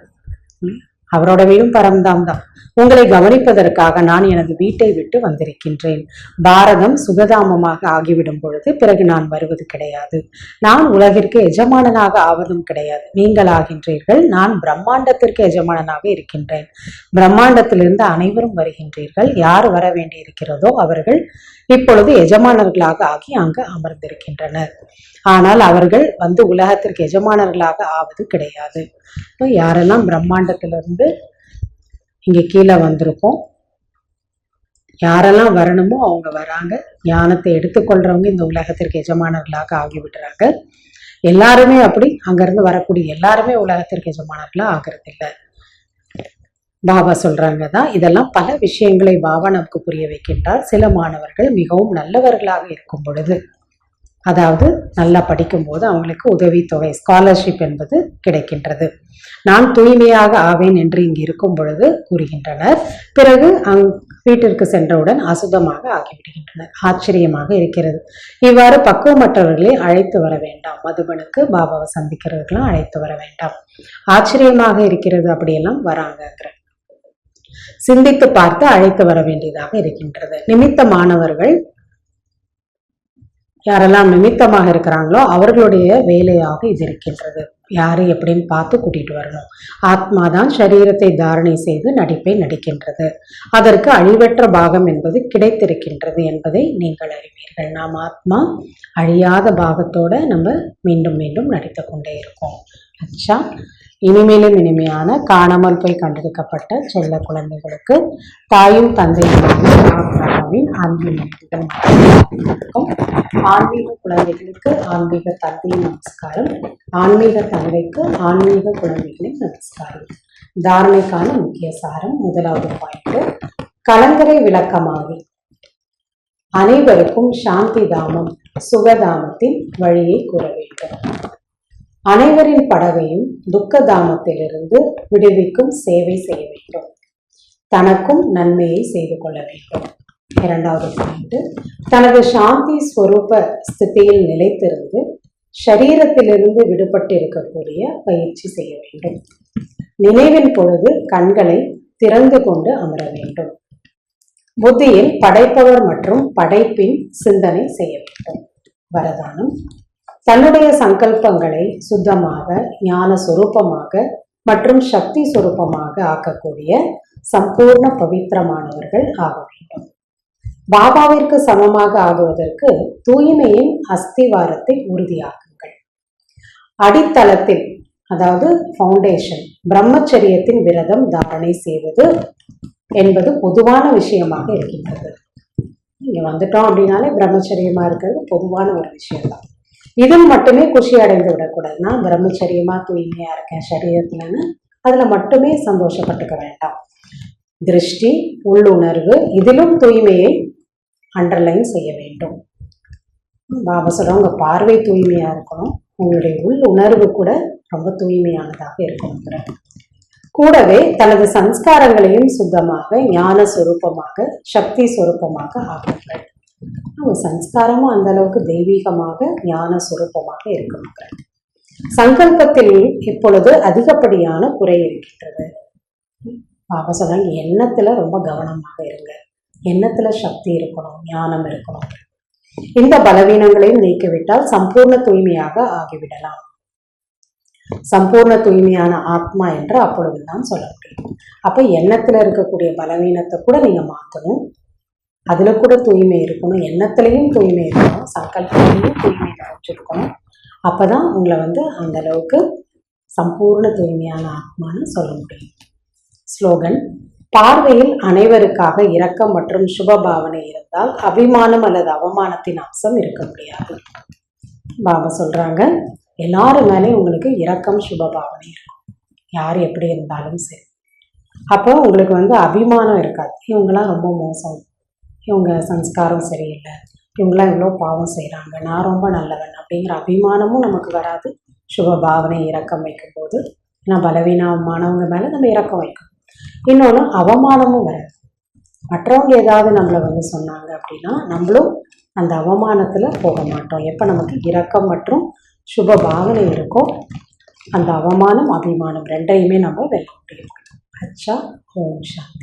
அவரோட வீடும் பரம்தாம் தான். உங்களை கவனிப்பதற்காக நான் எனது வீட்டை விட்டு வந்திருக்கின்றேன். பாரதம் சுகதாமமாக ஆகிவிடும் பொழுது பிறகு நான் வருவது கிடையாது. நான் உலகிற்கு எஜமானனாக ஆவதும் கிடையாது. நீங்கள் ஆகின்றீர்கள். நான் பிரம்மாண்டத்திற்கு எஜமானனாக இருக்கின்றேன். பிரம்மாண்டத்திலிருந்து அனைவரும் வருகின்றீர்கள். யார் வர வேண்டி இருக்கிறதோ அவர்கள் இப்பொழுது எஜமானர்களாக ஆகி அங்கு அமர்ந்திருக்கின்றனர். ஆனால் அவர்கள் வந்து உலகத்திற்கு எஜமானர்களாக ஆவது கிடையாது. யாரெல்லாம் பிரம்மாண்டத்திலிருந்து இங்க கீழே வந்திருக்கோம், யாரெல்லாம் வரணுமோ அவங்க வராங்க. ஞானத்தை எடுத்துக்கொள்றவங்க இந்த உலகத்திற்கு எஜமானர்களாக ஆகிவிடுறாங்க. எல்லாருமே அப்படி அங்கிருந்து வரக்கூடிய எல்லாருமே உலகத்திற்கு எஜமானர்களா ஆகிறது இல்லை. பாபா சொல்றாங்க தான் இதெல்லாம் பல விஷயங்களை பாபா நமக்கு புரிய வைக்கின்றார். சில மாணவர்கள் மிகவும் நல்லவர்களாக இருக்கும் பொழுது, அதாவது நல்லா படிக்கும் போது அவங்களுக்கு உதவித்தொகை ஸ்காலர்ஷிப் என்பது கிடைக்கின்றது. நான் தூய்மையாக ஆவேன் என்று இங்கு இருக்கும் பொழுது கூறுகின்றனர். பிறகு வீட்டிற்கு சென்றவுடன் அசுத்தமாக ஆகிவிடுகின்றனர். ஆச்சரியமாக இருக்கிறது. இவ்வாறு பக்குவமற்றவர்களை அழைத்து வர வேண்டாம். மதுபனுக்கு பாபாவை சந்திக்கிறவர்களாம் அழைத்து வர வேண்டாம். ஆச்சரியமாக இருக்கிறது. அப்படியெல்லாம் வராங்கங்கிற சிந்தித்து பார்த்து அழைத்து வர வேண்டியதாக இருக்கின்றது. நிமித்த மாணவர்கள் யாரெல்லாம் நிமித்தமாக இருக்கிறாங்களோ அவர்களுடைய வேலையாக இது இருக்கின்றது. யாரு எப்படின்னு பார்த்து கூட்டிட்டு வரணும். ஆத்மாதான் சரீரத்தை தாரணை செய்து நடிப்பை நடிக்கின்றது. அதற்கு அழிவற்ற பாகம் என்பது கிடைத்திருக்கின்றது என்பதை நீங்கள் அறிவீர்கள். நாம் ஆத்மா அழியாத பாகத்தோட நம்ம மீண்டும் மீண்டும் நடித்து கொண்டே இருக்கோம். அச்சா, இனிமேலும் இனிமையான காணாமல் போய் கண்டெடுக்கப்பட்ட செல்ல குழந்தைகளுக்கு தாயும் தந்தையின் ஆன்மீக ஆன்மீக குழந்தைகளுக்கு ஆன்மீக தந்தையின் நமஸ்காரம், ஆன்மீக தந்தைக்கு ஆன்மீக குழந்தைகளின் நமஸ்காரம். தாரணைக்கான முக்கிய சாரம். முதலாவது பாயிண்ட், கலங்கரை விளக்கமாகி அனைவருக்கும் சாந்தி தாமம் சுகதாமத்தின் வழியை கூற வேண்டும். அனைவரின் படகையும் துக்கதாமத்திலிருந்து விடுவிக்கும் சேவை செய்ய வேண்டும். தனக்கும் நன்மையை செய்து கொள்ள வேண்டும். இரண்டாவது பாயிண்ட், தனது சாந்தி ஸ்வரூப ஸ்திதியில் நிலைத்திருந்து ஷரீரத்திலிருந்து விடுபட்டு இருக்கக்கூடிய பயிற்சி செய்ய வேண்டும். நினைவின் பொழுது கண்களை திறந்து கொண்டு அமர வேண்டும். புத்தியில் படைப்பவர் மற்றும் படைப்பின் சிந்தனை செய்ய வேண்டும். வரதானம், தன்னுடைய சங்கல்பங்களை சுத்தமாக, ஞான சொரூபமாக மற்றும் சக்தி சொரூபமாக ஆக்கக்கூடிய சம்பூர்ண பவித்திரமானவர்கள் ஆக வேண்டும். பாபாவிற்கு சமமாக ஆகுவதற்கு தூய்மையின் அஸ்திவாரத்தை உறுதியாக்குங்கள். அடித்தளத்தில், அதாவது ஃபவுண்டேஷன், பிரம்மச்சரியத்தின் விரதம் தாரணை செய்வது என்பது பொதுவான விஷயமாக இருக்கின்றது. இங்க வந்துட்டோம் அப்படின்னாலே பிரம்மச்சரியமா இருக்கிறது பொதுவான ஒரு விஷயம்தான். இதில் மட்டுமே குஷி அடைந்து விடக்கூடாது. நான் பிரம்மச்சரியமா தூய்மையா இருக்கேன் சரீரத்துலன்னு அதுல மட்டுமே சந்தோஷப்பட்டுக்க வேண்டாம். திருஷ்டி, உள்ளுணர்வு, இதிலும் தூய்மையை அண்டர்லைன் செய்ய வேண்டும். பாபா சொல்ற உங்க பார்வை தூய்மையா இருக்கணும், உங்களுடைய உள் உணர்வு கூட ரொம்ப தூய்மையானதாக இருக்கணும். கூடவே தனது சம்ஸ்காரங்களையும் சுத்தமாக ஞான சொரூபமாக சக்தி சொரூபமாக ஆக்குங்கள். அவங்க சம்ஸ்காரமும் அந்த அளவுக்கு தெய்வீகமாக ஞான சொரூபமாக இருக்கணுங்க. சங்கல்பத்தில் இப்பொழுது அதிகப்படியான குறை இருக்கின்றது. பாபா சொல்றாங்க, எண்ணத்துல ரொம்ப கவனமாக இருங்க. எண்ணத்துல சக்தி இருக்கணும், ஞானம் இருக்கணும். இந்த பலவீனங்களையும் நீக்கிவிட்டால் சம்பூர்ண தூய்மையாக ஆகிவிடலாம். சம்பூர்ண தூய்மையான ஆத்மா என்று அப்பொழுதுதான் சொல்ல முடியும். அப்ப எண்ணத்துல இருக்கக்கூடிய பலவீனத்தை கூட நீங்க மாற்றணும். அதுல கூட தூய்மை இருக்கணும், எண்ணத்திலையும் தூய்மை இருக்கணும், சங்கல்பத்திலையும் தூய்மை வச்சிருக்கணும். அப்பதான் உங்களை அந்த அளவுக்கு சம்பூர்ண தூய்மையான ஆத்மான்னு சொல்ல முடியும். ஸ்லோகன்: பார்வையில் அனைவருக்காக இரக்கம் மற்றும் சுப பாவனை இருந்தால் அபிமானம் அல்லது அவமானத்தின் அம்சம் இருக்க முடியாது. பாபா சொல்றாங்க, எல்லாரும் மேலே உங்களுக்கு இரக்கம் சுப பாவனை இருக்கும், யார் எப்படி இருந்தாலும் சரி. அப்போ உங்களுக்கு அபிமானம் இருக்காது. இவங்கெல்லாம் ரொம்ப மோசம், இவங்க சம்ஸ்காரம் சரியில்லை, இவங்களாம் இவ்வளோ பாவம் செய்கிறாங்க, நான் ரொம்ப நல்லவன் அப்படிங்கிற அபிமானமும் நமக்கு வராது. சுப பாவனை இரக்கம் வைக்கும்போது நான் பலவீனமானவங்க மேலே நம்ம இரக்கம் வைக்கணும். இன்னொன்று, அவமானமும் வராது. மற்றவங்க ஏதாவது நம்மளை சொன்னாங்க அப்படின்னா நம்மளும் அந்த அவமானத்தில் போக மாட்டோம். எப்போ நமக்கு இரக்கம் மற்றும் சுப பாவனை இருக்கோ அந்த அவமானம் அபிமானம் ரெண்டையுமே நம்ம வெல்ல முடியும். அச்சா. ஓம் சாந்தி.